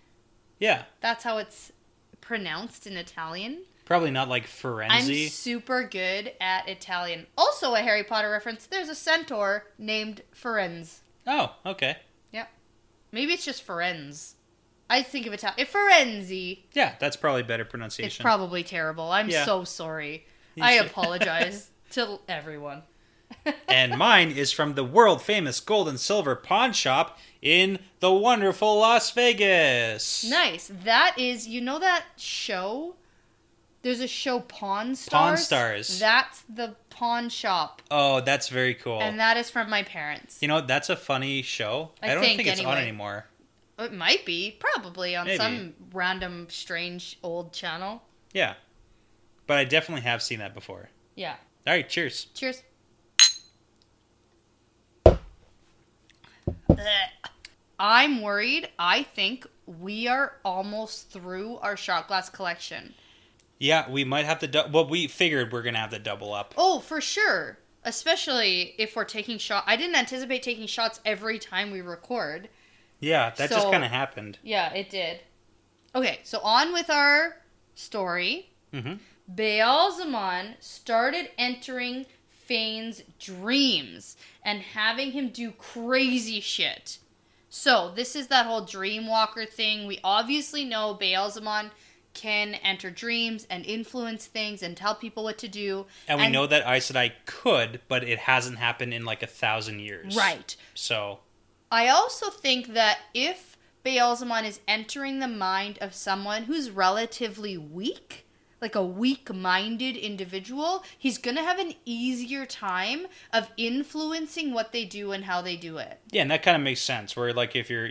Yeah. That's how it's pronounced in Italian. Probably not like Firenze. I'm super good at Italian. Also a Harry Potter reference. There's a centaur named Firenze. Oh, okay. Yep. Maybe it's just Firenze. I think of it Firenze. Yeah, that's probably better It's pronunciation. probably terrible. I'm so sorry. I apologize to everyone. And mine is from the world-famous gold and silver pawn shop in the wonderful Las Vegas. Nice. That is, you know that show? There's a show, Pawn Stars? Pawn Stars. That's the pawn shop. Oh, that's very cool. And that is from my parents. You know, that's a funny show. I don't think it's on anymore. It might be. Probably on some random, strange, old channel. Yeah. But I definitely have seen that before. Yeah. All right, cheers. Cheers. I'm worried. I think we are almost through our shot glass collection. Yeah, we might have to... Well, we figured we're going to have to double up. Oh, for sure. Especially if we're taking shots. I didn't anticipate taking shots every time we record. Yeah, that just kind of happened. Yeah, it did. Okay, so on with our story. Mm-hmm. Baalzamon started entering Fain's dreams and having him do crazy shit. So, this is that whole Dreamwalker thing. We obviously know Baalzamon can enter dreams and influence things and tell people what to do. And we know that Aes Sedai could, but it hasn't happened in like 1,000 years. Right. So... I also think that if Baalzamon is entering the mind of someone who's relatively weak, like a weak-minded individual, he's going to have an easier time of influencing what they do and how they do it. Yeah, and that kind of makes sense. Where, like, if you're,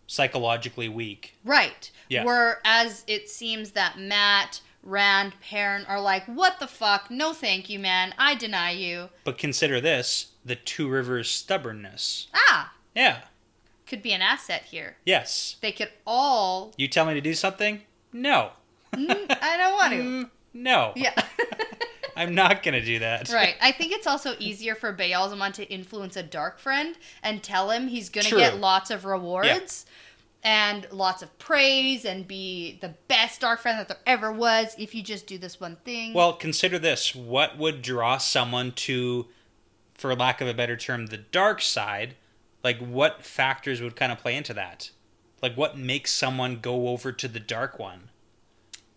psychologically weak. Right. Yeah. Whereas it seems that Matt, Rand, Perrin are like, what the fuck? No thank you, man. I deny you. But consider this, the Two Rivers stubbornness. Ah! Yeah. Could be an asset here. Yes. They could all... You tell me to do something? No. I don't want to. No. Yeah. I'm not going to do that. Right. I think it's also easier for Baalzamon to influence a dark friend and tell him he's going to get lots of rewards and lots of praise and be the best dark friend that there ever was if you just do this one thing. Well, consider this. What would draw someone to, for lack of a better term, the dark side? Like, what factors would kind of play into that? Like, what makes someone go over to the dark one?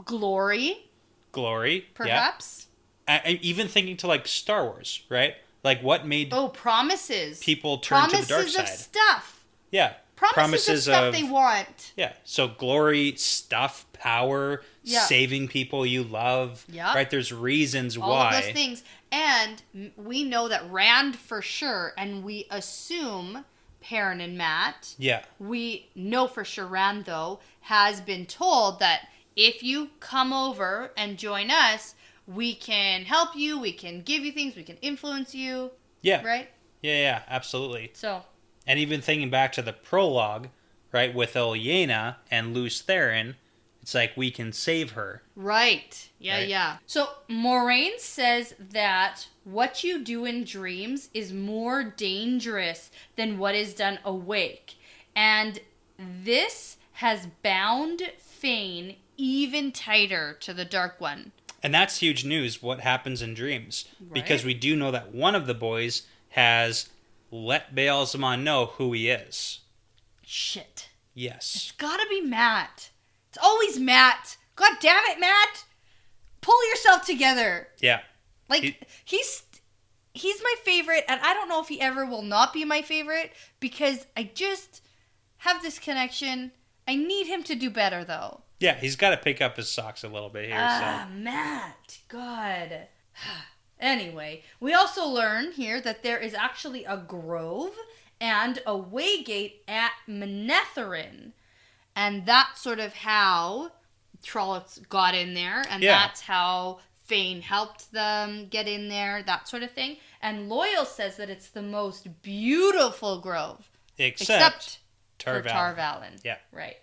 Glory. Glory. Perhaps. Yeah. I'm even thinking to, like, Star Wars, right? Like, what made... promises. People turn to the dark side. Promises of stuff. Yeah. Promises of stuff they want. Yeah. So, glory, stuff, power, saving people you love. Yeah. Right? There's reasons why. All of those things. And we know that Rand for sure, and we assume... Perrin and Matt. Yeah. We know for sure Rand, though, has been told that if you come over and join us, we can help you, we can give you things, we can influence you. Yeah. Right? Yeah, absolutely. So. And even thinking back to the prologue, right, with Olenna and Lews Therin, it's like we can save her. Right. Yeah. So Moraine says that what you do in dreams is more dangerous than what is done awake. And this has bound Fain even tighter to the Dark One. And that's huge news, what happens in dreams. Right. Because we do know that one of the boys has let Baalzamon know who he is. Shit. Yes. It's gotta be Matt. It's always Matt. God damn it, Matt. Pull yourself together. Yeah. Like, he's my favorite, and I don't know if he ever will not be my favorite, because I just have this connection. I need him to do better, though. Yeah, he's got to pick up his socks a little bit here. Matt. God. Anyway, we also learn here that there is actually a grove and a waygate at Manetheren. And that's sort of how Trollocs got in there, and that's how Fain helped them get in there, that sort of thing. And Loyal says that it's the most beautiful grove. Except for Tar Valon. Yeah. Right.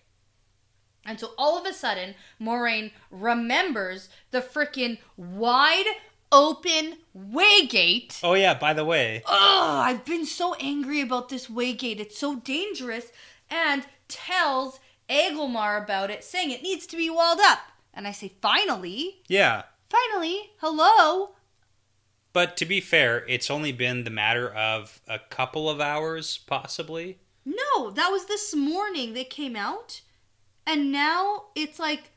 And so all of a sudden, Moraine remembers the frickin' wide open waygate. Oh yeah, by the way. Oh, I've been so angry about this waygate. It's so dangerous. And tells Agelmar about it, saying it needs to be walled up. And I say, finally? Yeah. Finally? Hello? But to be fair, it's only been the matter of a couple of hours, possibly. No, that was this morning they came out. And now it's like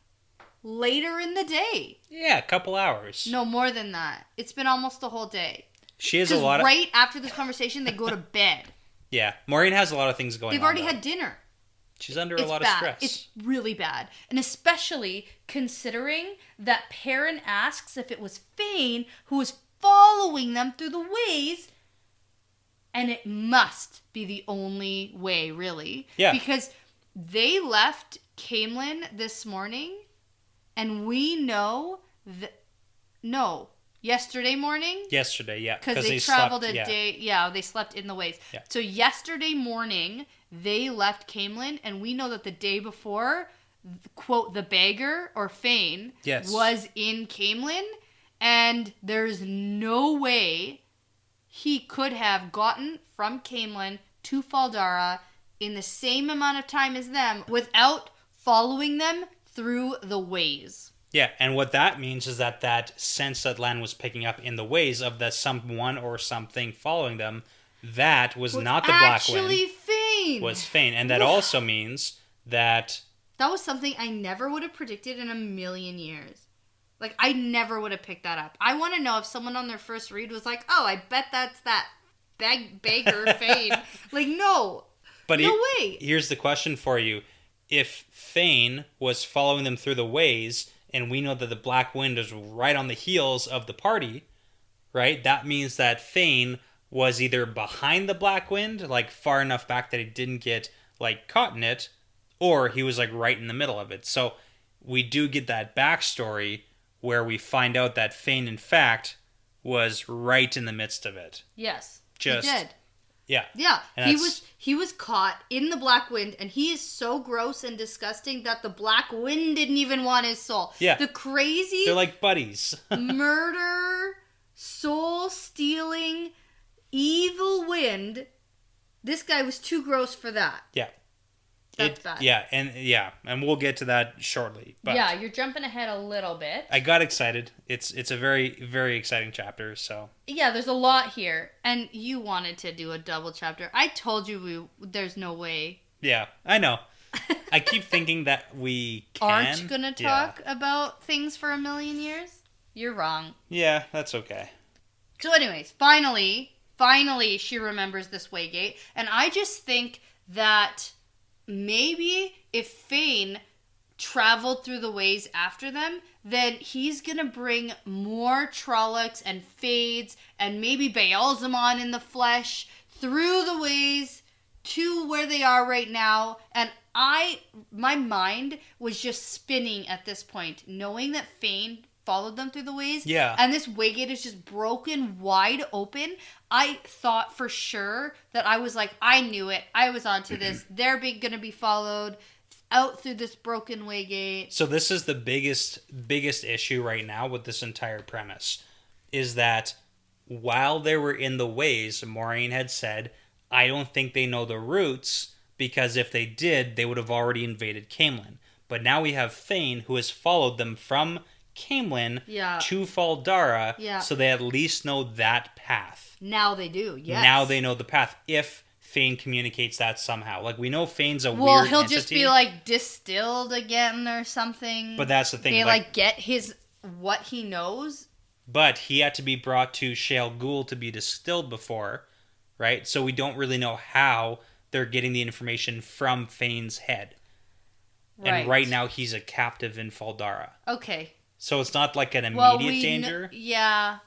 later in the day. Yeah, a couple hours. No, more than that. It's been almost the whole day. She has a lot of... right after this conversation, they go to bed. Yeah, Maureen has a lot of things going on. They've already had dinner. She's under a lot of stress. It's really bad. And especially considering that Perrin asks if it was Fain who was following them through the ways. And it must be the only way, really. Yeah. Because they left Camelin this morning, and we know that... No, yesterday morning? Yesterday, yeah. Because they traveled a day... Yeah, they slept in the ways. Yeah. So yesterday morning, they left Camelin, and we know that the day before, quote, the beggar, or Fain, was in Camelin, and there's no way he could have gotten from Camelin to Fal Dara in the same amount of time as them without following them through the ways. Yeah, and what that means is that sense that Lan was picking up in the ways of the someone or something following them, that was not the Black Wind. Actually Fain. Was Fain. And that also means that... That was something I never would have predicted in a million years. Like, I never would have picked that up. I want to know if someone on their first read was like, oh, I bet that's that beggar Fain. Like, no. But no way. Here's the question for you. If Fain was following them through the ways, and we know that the Black Wind is right on the heels of the party, right? That means that Fain was either behind the Black Wind, like far enough back that he didn't get like caught in it, or he was like right in the middle of it. So we do get that backstory where we find out that Fain, in fact, was right in the midst of it. Yes, he did. Yeah. Yeah, he was caught in the Black Wind, and he is so gross and disgusting that the Black Wind didn't even want his soul. Yeah. The crazy... They're like buddies. murder, soul-stealing, evil wind. This guy was too gross for that. Yeah. That's bad. Yeah, and we'll get to that shortly. But yeah, you're jumping ahead a little bit. I got excited. It's a very, very exciting chapter, so... Yeah, there's a lot here, and you wanted to do a double chapter. I told you there's no way. Yeah, I know. I keep thinking that we aren't going to talk about things for a million years. You're wrong. Yeah, that's okay. So anyways, finally, she remembers this Waygate, and I just think that... Maybe if Fain traveled through the ways after them, then he's going to bring more Trollocs and Fades and maybe Baalzamon in the flesh through the ways to where they are right now. And my mind was just spinning at this point, knowing that Fain followed them through the ways. Yeah. And this Waygate is just broken wide open. I thought for sure that I was like, I knew it. I was onto this. They're going to be followed out through this broken Waygate. So this is the biggest issue right now with this entire premise, is that while they were in the ways, Maureen had said, I don't think they know the routes, because if they did, they would have already invaded Camelin. But now we have Fain, who has followed them from Camelin to Fal Dara, so they at least know that path. Now they do, yes. Now they know the path, if Fain communicates that somehow. Like, we know Fain's a weird Well, he'll entity. just be, like, distilled again or something. But that's the thing. They, like get what he knows. But he had to be brought to Shale Ghul to be distilled before, right? So we don't really know how they're getting the information from Fain's head. Right. And right now, he's a captive in Fal Dara. Okay. So it's not like an immediate danger. Yeah.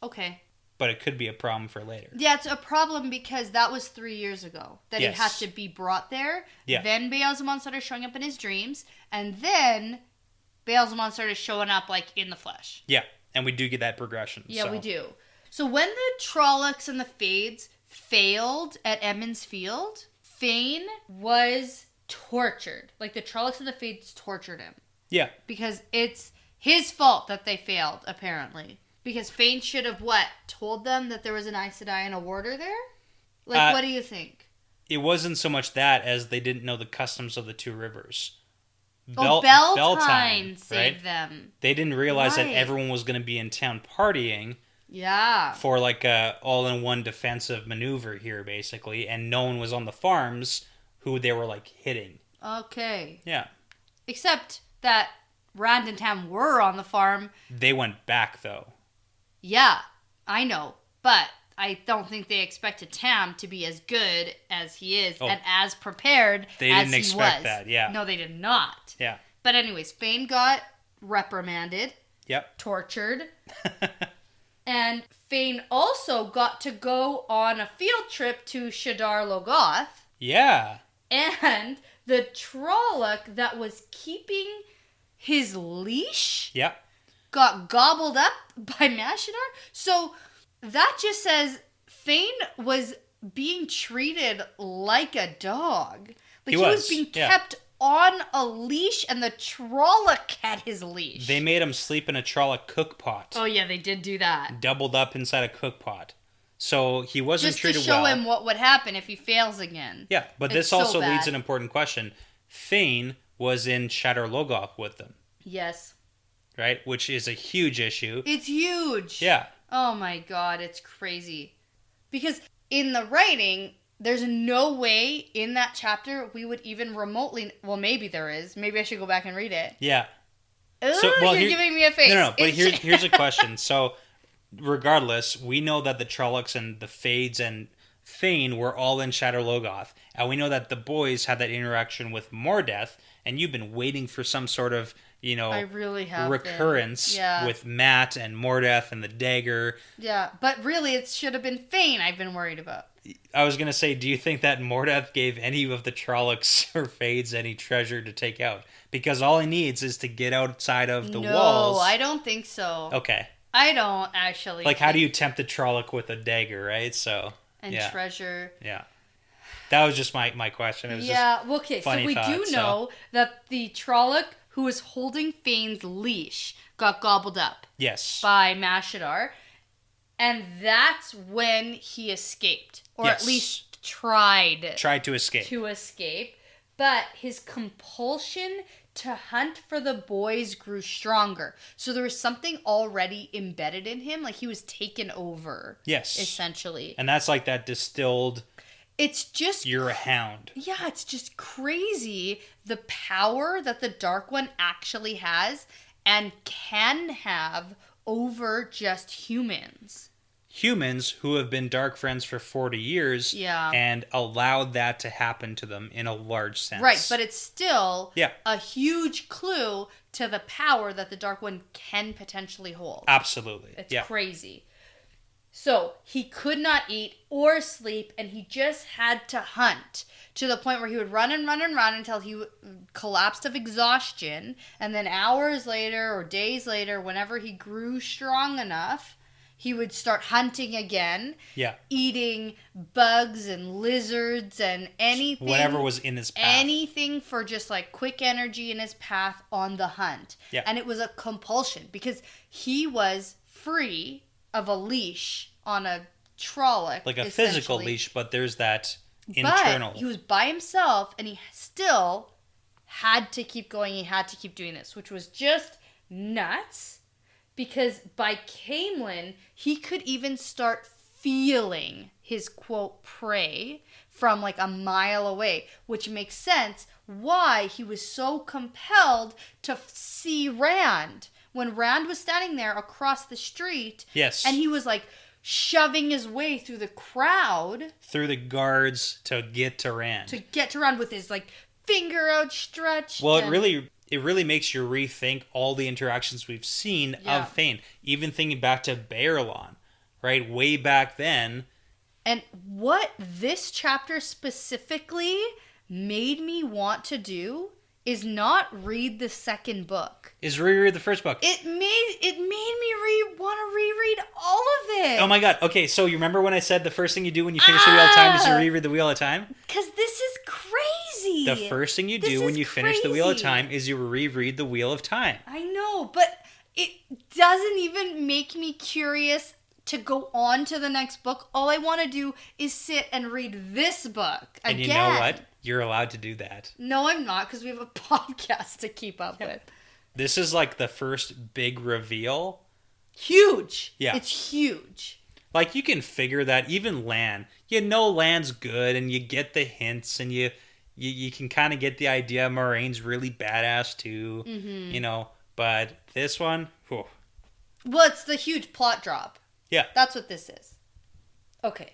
Okay. But it could be a problem for later. Yeah, it's a problem because that was 3 years ago that he had to be brought there. Yeah. Then Baalzamon started showing up in his dreams. And then Baalzamon started showing up, like, in the flesh. Yeah, and we do get that progression. Yeah, we do. So when the Trollocs and the Fades failed at Emond's Field, Fain was tortured. Like, the Trollocs and the Fades tortured him. Yeah. Because it's his fault that they failed, apparently. Because Fain should have, told them that there was an Aes Sedai and a warder there? Like, what do you think? It wasn't so much that as they didn't know the customs of the two rivers. Beltane saved them. They didn't realize that everyone was going to be in town partying. Yeah. for like a all-in-one defensive maneuver here, basically, and no one was on the farms who they were like hitting. Okay. Yeah. Except that Rand and Tam were on the farm. They went back, though. Yeah, I know. But I don't think they expected Tam to be as good as he is and as prepared they as didn't he expect was. that, yeah. No, they did not. Yeah. But anyways, Fain got reprimanded. Yep. Tortured. And Fain also got to go on a field trip to Shadar Logoth. Yeah. And the Trolloc that was keeping his leash Yep. got gobbled up by Mashadar. So that just says Fain was being treated like a dog. Like he was being kept on a leash, and the Trolloc had his leash. They made him sleep in a Trolloc cook pot. Oh yeah, they did do that. Doubled up inside a cook pot. So he wasn't treated well. Just to show him what would happen if he fails again. Yeah, but this also leads an important question. Fain was in Shadar Logoth with them. Yes. Right? Which is a huge issue. It's huge. Yeah. Oh my god, it's crazy. Because in the writing, there's no way in that chapter we would even remotely... Well, maybe there is. Maybe I should go back and read it. Yeah. Ooh, you're giving me a face. No, but here's a question. So, regardless, we know that the Trollocs and the Fades and Fain were all in Shadar Logoth. And we know that the boys had that interaction with Mordeth, and you've been waiting for some sort of... I really have recurrence with Matt and Mordeth and the dagger. Yeah, but really it should have been Fain I've been worried about. I was going to say, do you think that Mordeth gave any of the Trollocs or Fades any treasure to take out? Because all he needs is to get outside of the walls. No, I don't think so. Okay. I don't actually. Like, how do you tempt a Trolloc with a dagger, right? So and treasure. Yeah. That was just my question. It was just okay, funny so we do know that the Trolloc who was holding Fain's leash got gobbled up. Yes. By Mashadar. And that's when he escaped. Or at least tried to escape. But his compulsion to hunt for the boys grew stronger. So there was something already embedded in him. Like he was taken over. Yes. Essentially. And that's like that distilled... It's just... You're a hound. Yeah, it's just crazy the power that the Dark One actually has and can have over just humans. Humans who have been Dark Friends for 40 years and allowed that to happen to them in a large sense. Right, but it's still a huge clue to the power that the Dark One can potentially hold. Absolutely. It's crazy. So, he could not eat or sleep, and he just had to hunt to the point where he would run and run and run until he collapsed of exhaustion, and then hours later or days later, whenever he grew strong enough, he would start hunting again, eating bugs and lizards and anything. Whatever was in his path. Anything for just like quick energy in his path on the hunt. Yeah. And it was a compulsion because he was free of a leash on a Trolloc. Like a physical leash, but there's that internal. But he was by himself and he still had to keep going. He had to keep doing this, which was just nuts because by Caemlyn, he could even start feeling his, quote, prey from like a mile away, which makes sense why he was so compelled to see Rand. When Rand was standing there across the street, and he was like shoving his way through the crowd. Through the guards to get to Rand. To get to Rand with his like finger outstretched. Well, it really makes you rethink all the interactions we've seen of Fain. Even thinking back to Baerlon, right? Way back then. And what this chapter specifically made me want to do is not read the second book. Is reread the first book. It made me want to reread all of it. Oh my god. Okay, so you remember when I said the first thing you do when you finish the Wheel of Time is you reread the Wheel of Time? Because this is crazy. The first thing you do when you finish the Wheel of Time is you reread the Wheel of Time. I know, but it doesn't even make me curious to go on to the next book. All I want to do is sit and read this book again. And you know what? You're allowed to do that. No, I'm not, because we have a podcast to keep up with. This is like the first big reveal huge. Yeah. It's huge. Like, you can figure that even Lan, Lan's good, and you get the hints, and you can kind of get the idea Moraine's really badass too, but this one, whew. Well, it's the huge plot drop. Yeah. That's what this is. Okay.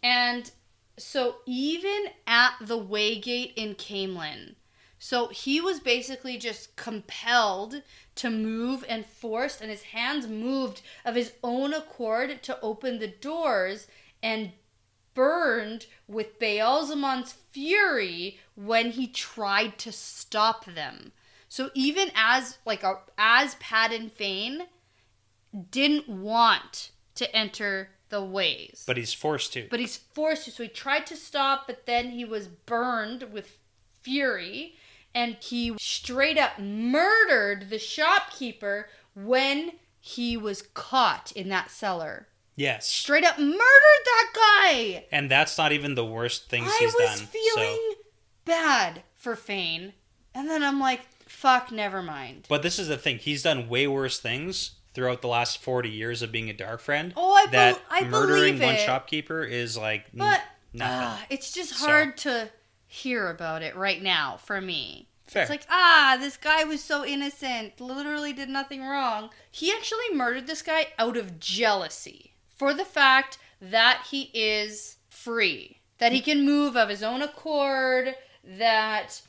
And so even at the Waygate in Camelin, so he was basically just compelled to move and forced, and his hands moved of his own accord to open the doors and burned with Baalzamon's fury when he tried to stop them. So even as Padan Fain didn't want to enter the ways. But he's forced to. So he tried to stop, but then he was burned with fury, and he straight up murdered the shopkeeper when he was caught in that cellar. Yes. Straight up murdered that guy! And that's not even the worst things he's done. I was feeling bad for Fain, and then I'm like, fuck, never mind. But this is the thing. He's done way worse things throughout the last 40 years of being a Dark Friend. Oh, I murdering believe one it. shopkeeper is like but, nothing. It's just hard to hear about it right now for me. Fair. It's like, this guy was so innocent, literally did nothing wrong. He actually murdered this guy out of jealousy for the fact that he is free, that he can move of his own accord, that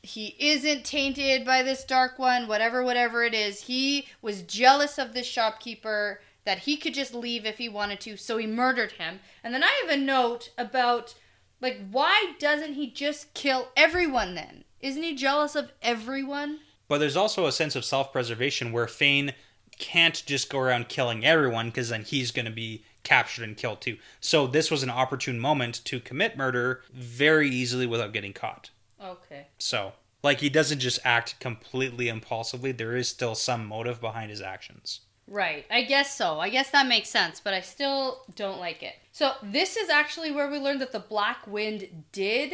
he isn't tainted by this dark one, whatever it is. He was jealous of this shopkeeper, that he could just leave if he wanted to, so he murdered him. And then I have a note about, why doesn't he just kill everyone then? Isn't he jealous of everyone? But there's also a sense of self-preservation where Fain can't just go around killing everyone, because then he's going to be captured and killed too. So this was an opportune moment to commit murder very easily without getting caught. Okay. So, he doesn't just act completely impulsively. There is still some motive behind his actions. Right. I guess so. I guess that makes sense, but I still don't like it. So this is actually where we learned that the Black Wind did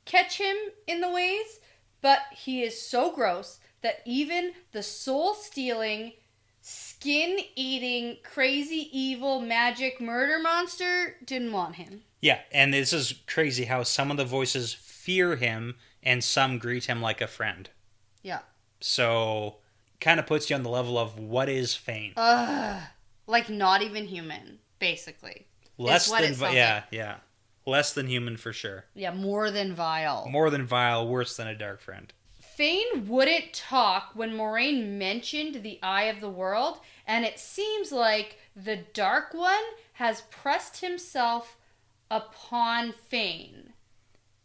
catch him in the ways, but he is so gross that even the soul-stealing, skin-eating, crazy, evil, magic murder monster didn't want him. Yeah, and this is crazy how some of the voices fear him and some greet him like a friend. Yeah. So, kind of puts you on the level of what is Fain. Not even human, basically. Less than yeah. Less than human for sure. Yeah, more than vile. More than vile, worse than a Dark Friend. Fain wouldn't talk when Moraine mentioned the Eye of the World, and it seems like the Dark One has pressed himself upon Fain.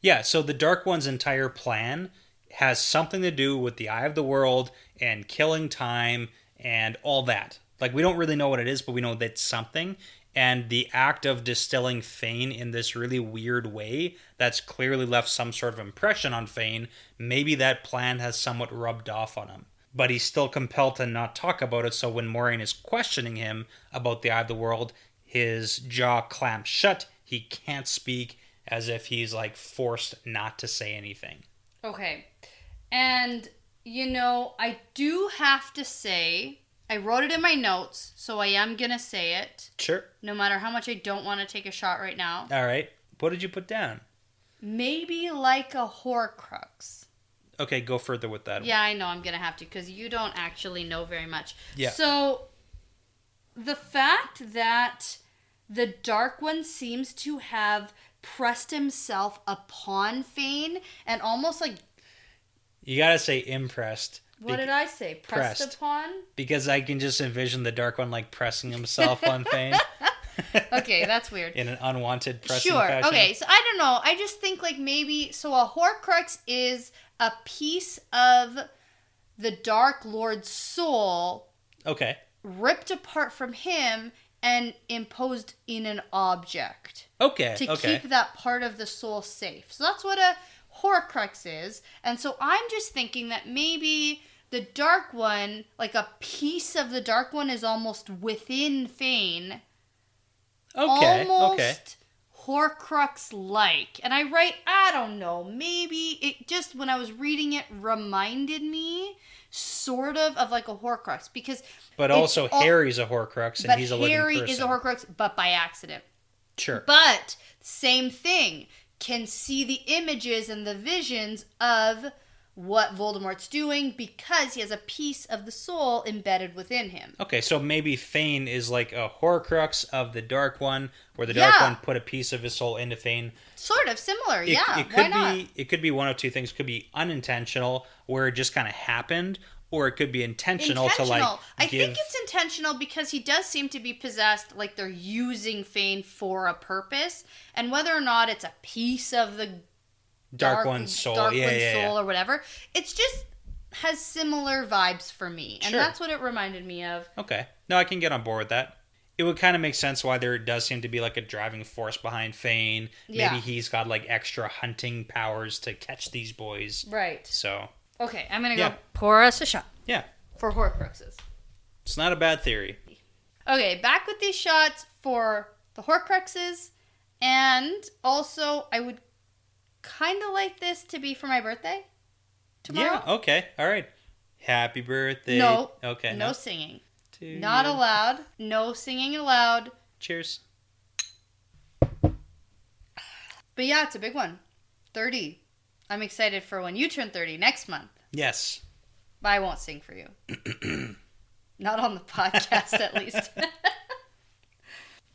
Yeah, so the Dark One's entire plan has something to do with the Eye of the World and killing time and all that. We don't really know what it is, but we know that's something. And the act of distilling Fain in this really weird way that's clearly left some sort of impression on Fain, maybe that plan has somewhat rubbed off on him. But he's still compelled to not talk about it, so when Moraine is questioning him about the Eye of the World, his jaw clamps shut, he can't speak, as if he's forced not to say anything. Okay. And, I do have to say, I wrote it in my notes, so I am going to say it. Sure. No matter how much I don't want to take a shot right now. All right. What did you put down? Maybe like a Horcrux. Okay, go further with that. Yeah, I know I'm going to have to, because you don't actually know very much. Yeah. So, the fact that the Dark One seems to have pressed himself upon Fain and almost You gotta say impressed. What did I say? Pressed upon? Because I can just envision the Dark One pressing himself on Fain. Okay, that's weird. In an unwanted pressing fashion. Okay, so I don't know. I just think maybe... So a Horcrux is a piece of the Dark Lord's soul... Okay. ...ripped apart from him and imposed in an object. Okay, to keep that part of the soul safe. So that's what a Horcrux is. And so I'm just thinking that maybe the Dark One, a piece of the Dark One is almost within Fain. Okay, almost Horcrux-like. And I write, I don't know, maybe it just, when I was reading it, reminded me sort of like a Horcrux. Because But also Harry's a Horcrux and he's a living person. Harry is a Horcrux, but by accident. Sure. But, same thing. Can see the images and the visions of what Voldemort's doing because he has a piece of the soul embedded within him. Okay, so maybe Fane is like a Horcrux of the Dark One, where the Dark One put a piece of his soul into Fane. Sort of similar, It could why not? It could be one of two things. It could be unintentional, where it just kind of happened, or it could be intentional. To like I think it's intentional because he does seem to be possessed, like they're using Fane for a purpose, and whether or not it's a piece of the Dark One's soul, soul or whatever, it's just has similar vibes for me, and that's what it reminded me of. Okay, no, I can get on board with that. It would kind of make sense why there does seem to be like a driving force behind Fane. Maybe he's got like extra hunting powers to catch these boys. Right. So. Okay, I'm gonna go pour us a shot. Yeah. For Horcruxes. It's not a bad theory. Okay, back with these shots for the Horcruxes, and also I would kind of like this to be for my birthday tomorrow. Yeah, okay. All right. Happy birthday. No. Okay. No singing. Not allowed. No singing allowed. Cheers. But yeah, it's a big one. 30. I'm excited for when you turn 30 next month. Yes. But I won't sing for you. Not on the podcast, at least.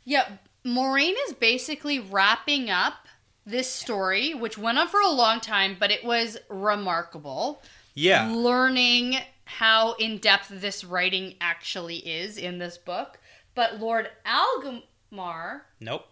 Yeah, Moraine is basically wrapping up this story, which went on for a long time, but it was remarkable. Yeah. Learning how in-depth this writing actually is in this book. But Lord Algamar... Nope.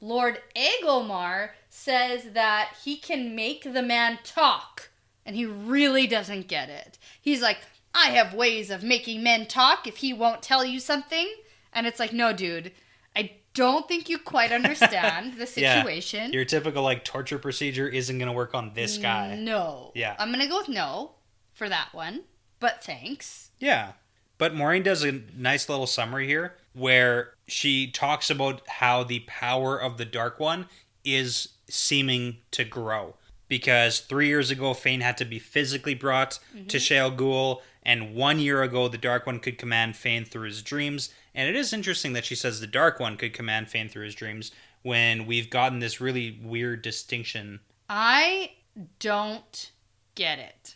Lord Agomar says that he can make the man talk. And he really doesn't get it. He's like, I have ways of making men talk if he won't tell you something. And it's like, no, dude, I don't think you quite understand the situation. Your typical like torture procedure isn't going to work on this guy. No. Yeah. I'm going to go with no for that one. But thanks. Yeah. But Maureen does a nice little summary here where she talks about how the power of the Dark One is seeming to grow. Because 3 years ago, Fane had to be physically brought to Shale Ghul, and 1 year ago, the Dark One could command Fane through his dreams. And it is interesting that she says the Dark One could command Fane through his dreams when we've gotten this really weird distinction. I don't get it.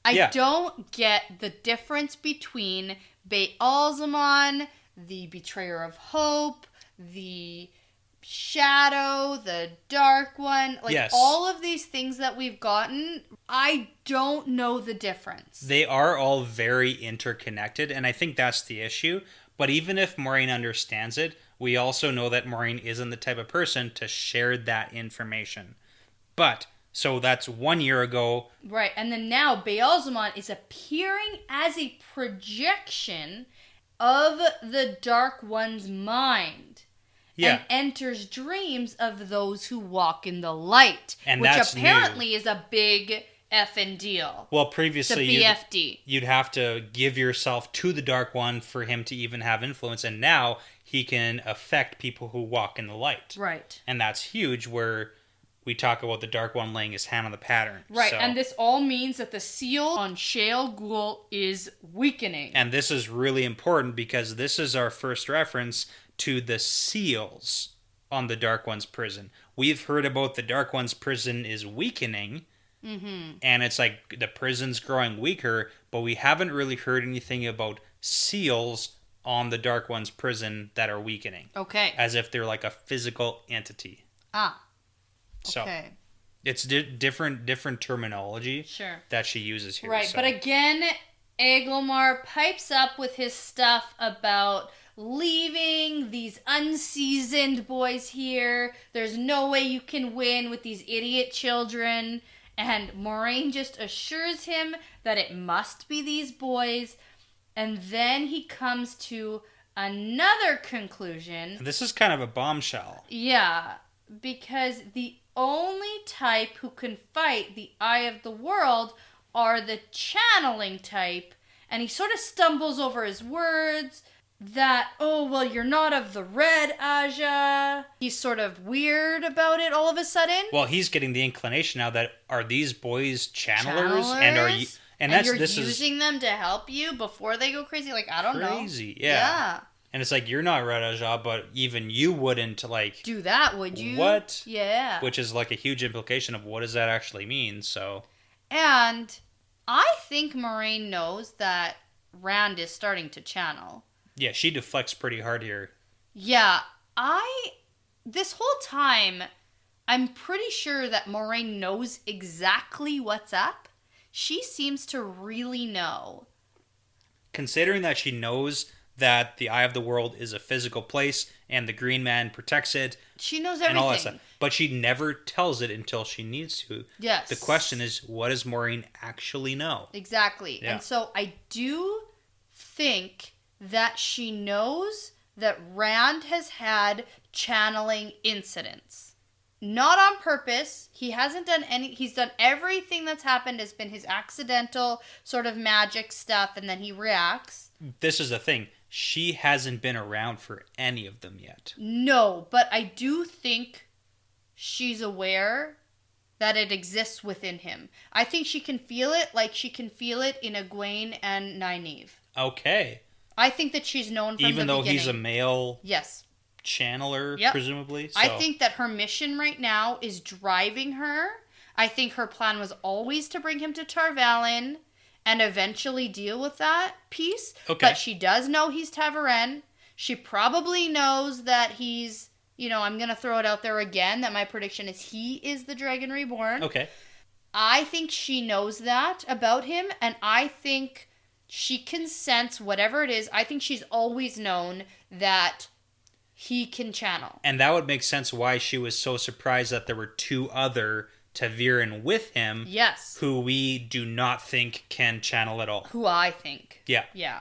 I don't get the difference between Baalzamon, the Betrayer of Hope, the Shadow, the Dark One, like all of these things that we've gotten, I don't know the difference. They are all very interconnected, and I think that's the issue. But even if Maureen understands it, we also know that Maureen isn't the type of person to share that information. But, so that's 1 year ago. Right, and then now Baalzamon is appearing as a projection of the Dark One's mind. Yeah. And enters dreams of those who walk in the light. And which that's apparently is a big effing deal. Well, previously the BFD. You'd have to give yourself to the Dark One for him to even have influence. And now he can affect people who walk in the light. Right. And that's huge where we talk about the Dark One laying his hand on the pattern. Right, and this all means that the seal on Shale Ghul is weakening. And this is really important because this is our first reference to the seals on the Dark One's prison. We've heard about the Dark One's prison is weakening, and it's like the prison's growing weaker, but we haven't really heard anything about seals on the Dark One's prison that are weakening. Okay. As if they're like a physical entity. Ah. So, okay. It's different terminology that she uses here. Right, but again, Aglomar pipes up with his stuff about leaving these unseasoned boys here. There's no way you can win with these idiot children. And Moraine just assures him that it must be these boys. And then he comes to another conclusion. This is kind of a bombshell. Yeah, because the only type who can fight the Eye of the World are the channeling type. And he sort of stumbles over his words. that, oh, well, you're not of the red Aja. He's sort of weird about it all of a sudden. Well, he's getting the inclination now that are these boys channelers? And are you... And you're using them to help you before they go crazy? Like, I don't know. Crazy, yeah. And it's like, you're not Red Aja, but even you wouldn't, like... Do that, would you? What? Yeah. Which is, like, a huge implication of what does that actually mean, so... And I think Moraine knows that Rand is starting to channel. Yeah, she deflects pretty hard here. Yeah, this whole time, I'm pretty sure that Moraine knows exactly what's up. She seems to really know. Considering that she knows that the Eye of the World is a physical place and the Green Man protects it. She knows everything. And all that stuff. But she never tells it until she needs to. Yes. The question is, what does Moraine actually know? Exactly. Yeah. And so I do think that she knows that Rand has had channeling incidents. Not on purpose. He hasn't done any... He's done everything that's happened has been his accidental sort of magic stuff, and then he reacts. This is the thing. She hasn't been around for any of them yet. No, but I do think she's aware that it exists within him. I think she can feel it like she can feel it in Egwene and Nynaeve. Okay. I think that she's known from the beginning. Even though he's a male... Yes. Channeler, presumably. So. I think that her mission right now is driving her. I think her plan was always to bring him to Tarvalin and eventually deal with that piece. Okay. But she does know he's Ta'veren. She probably knows that he's, I'm going to throw it out there again, that my prediction is he is the Dragon Reborn. Okay. I think she knows that about him, and I think she can sense whatever it is. I think she's always known that he can channel. And that would make sense why she was so surprised that there were two other Ta'veren with him. Yes. Who we do not think can channel at all. Who I think. Yeah. Yeah.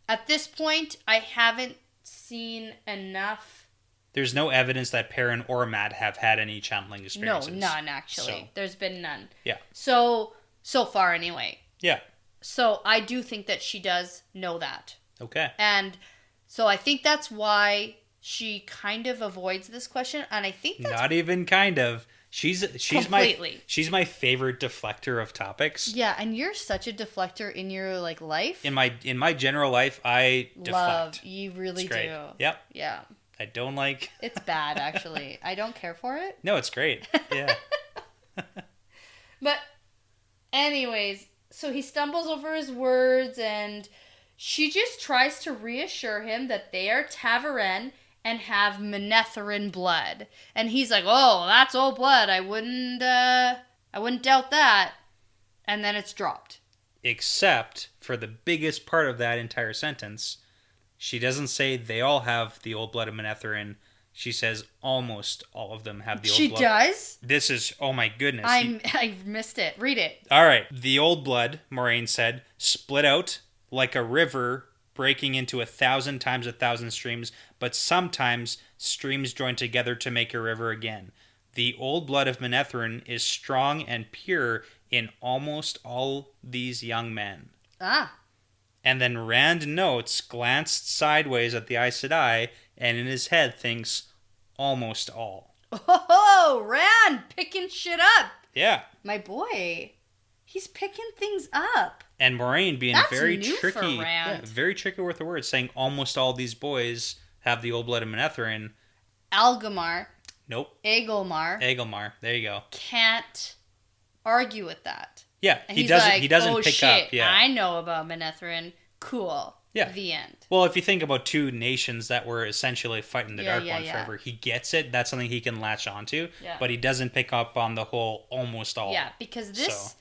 At this point, I haven't seen enough. There's no evidence that Perrin or Matt have had any channeling experiences. No, none actually. So. There's been none. Yeah. So far anyway. Yeah. So I do think that she does know that. Okay. And so I think that's why she kind of avoids this question, and I think that's... Not even kind of. She's completely. She's my favorite deflector of topics. Yeah, and you're such a deflector in your life. In my general life, I deflect. You really do. Yep. Yeah. I don't like... It's bad, actually. I don't care for it. No, it's great. Yeah. But anyways, so he stumbles over his words, and she just tries to reassure him that they are Ta'veren and have Manetheren blood. And he's like, oh, that's old blood. I wouldn't doubt that. And then it's dropped. Except for the biggest part of that entire sentence. She doesn't say they all have the old blood of Manetheren. She says almost all of them have the old blood. She does? This is, oh my goodness. I've missed it. Read it. All right. The old blood, Moraine said, split out like a river breaking into 1,000 times 1,000 streams, but sometimes streams join together to make a river again. The old blood of Manetheren is strong and pure in almost all these young men. Ah. And then Rand notes, glanced sideways at the Aes Sedai, and in his head thinks, almost all. Oh, Rand picking shit up. Yeah. My boy. He's picking things up. And Moraine being That's very new tricky. For Rand. Yeah, very tricky with the words, saying almost all these boys have the old blood of Manetheren. Algamar. Nope. Agelmar. There you go. Can't argue with that. Yeah, and he doesn't. Like, he doesn't oh, pick shit, up. Yeah, I know about Manetheren. Cool. Yeah. The end. Well, if you think about two nations that were essentially fighting the Dark One forever, he gets it. That's something he can latch onto. Yeah. But he doesn't pick up on the whole almost all. Yeah, because this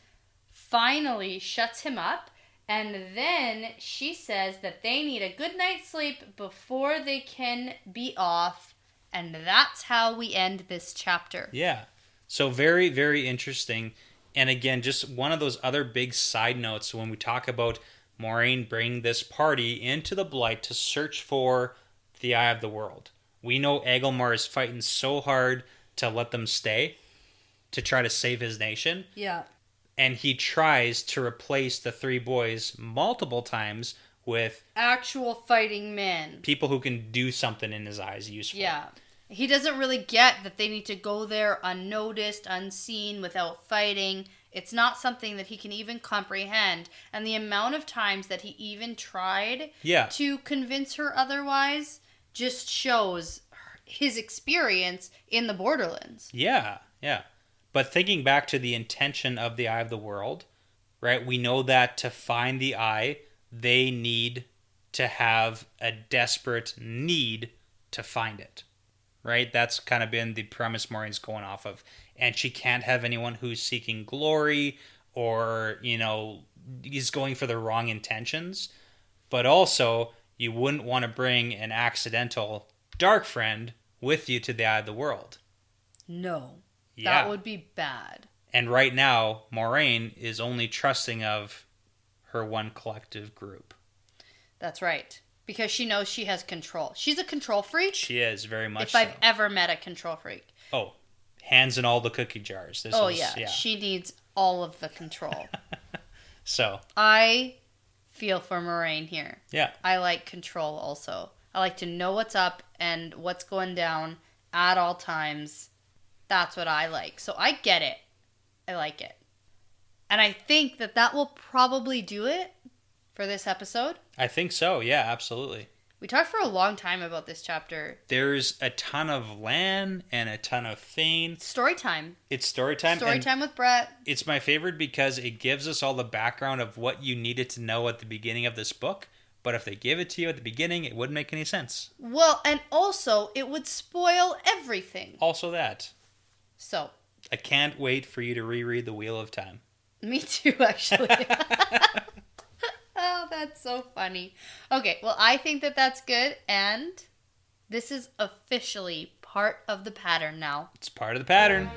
finally shuts him up. And then she says that they need a good night's sleep before they can be off. And that's how we end this chapter. Yeah. So very, very interesting. And again, just one of those other big side notes when we talk about Moraine bringing this party into the Blight to search for the Eye of the World. We know Agelmar is fighting so hard to let them stay, to try to save his nation. Yeah. And he tries to replace the three boys multiple times with actual fighting men. people who can do something in his eyes useful. Yeah. He doesn't really get that they need to go there unnoticed, unseen, without fighting. It's not something that he can even comprehend. And the amount of times that he even tried to convince her otherwise just shows his experience in the Borderlands. Yeah, yeah. But thinking back to the intention of the Eye of the World, right? We know that to find the eye, they need to have a desperate need to find it. Right? That's kind of been the premise Maureen's going off of. And she can't have anyone who's seeking glory or, is going for the wrong intentions. But also, you wouldn't want to bring an accidental dark friend with you to the Eye of the World. No. Yeah. That would be bad. And right now, Moraine is only trusting of her one collective group. That's right. Because she knows she has control. She's a control freak. She is, very much so. If I've ever met a control freak. Oh, hands in all the cookie jars. Yeah. She needs all of the control. So. I feel for Moraine here. Yeah. I like control also. I like to know what's up and what's going down at all times. That's what I like. So I get it. I like it. And I think that will probably do it for this episode. I think so. Yeah, absolutely. We talked for a long time about this chapter. There's a ton of Lan and a ton of Fain. Story time. It's story time. Story time with Brett. It's my favorite because it gives us all the background of what you needed to know at the beginning of this book. But if they give it to you at the beginning, it wouldn't make any sense. Well, and also, it would spoil everything. Also that. So. I can't wait for you to reread The Wheel of Time. Me too, actually. Oh, that's so funny. Okay, well, I think that's good, and this is officially part of the pattern now. It's part of the pattern.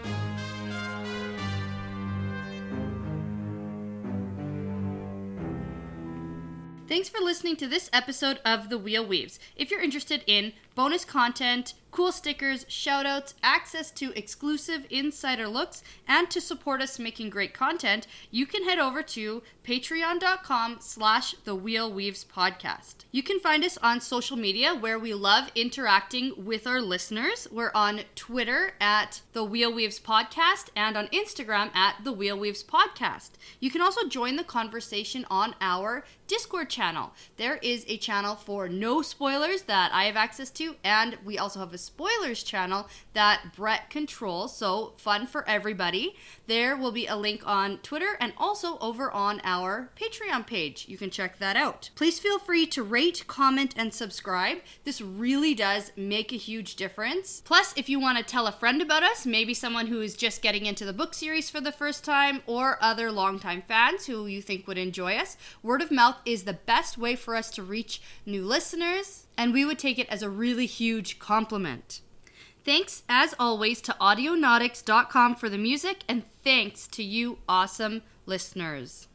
Thanks for listening to this episode of The Wheel Weaves. If you're interested in bonus content, cool stickers, shoutouts, access to exclusive insider looks, and to support us making great content, you can head over to patreon.com/thewheelweavespodcast. You can find us on social media where we love interacting with our listeners. We're on Twitter at The Wheel Weaves Podcast and on Instagram at The Wheel Weaves Podcast. You can also join the conversation on our Discord channel. There is a channel for no spoilers that I have access to, and we also have a spoilers channel that Brett controls, so fun for everybody. There will be a link on Twitter and also over on our Patreon page. You can check that out. Please feel free to rate, comment, and subscribe. This really does make a huge difference. Plus, if you want to tell a friend about us, maybe someone who is just getting into the book series for the first time, or other longtime fans who you think would enjoy us, word of mouth is the best way for us to reach new listeners, and we would take it as a really huge compliment. Thanks, as always, to Audionautics.com for the music, and thanks to you awesome listeners.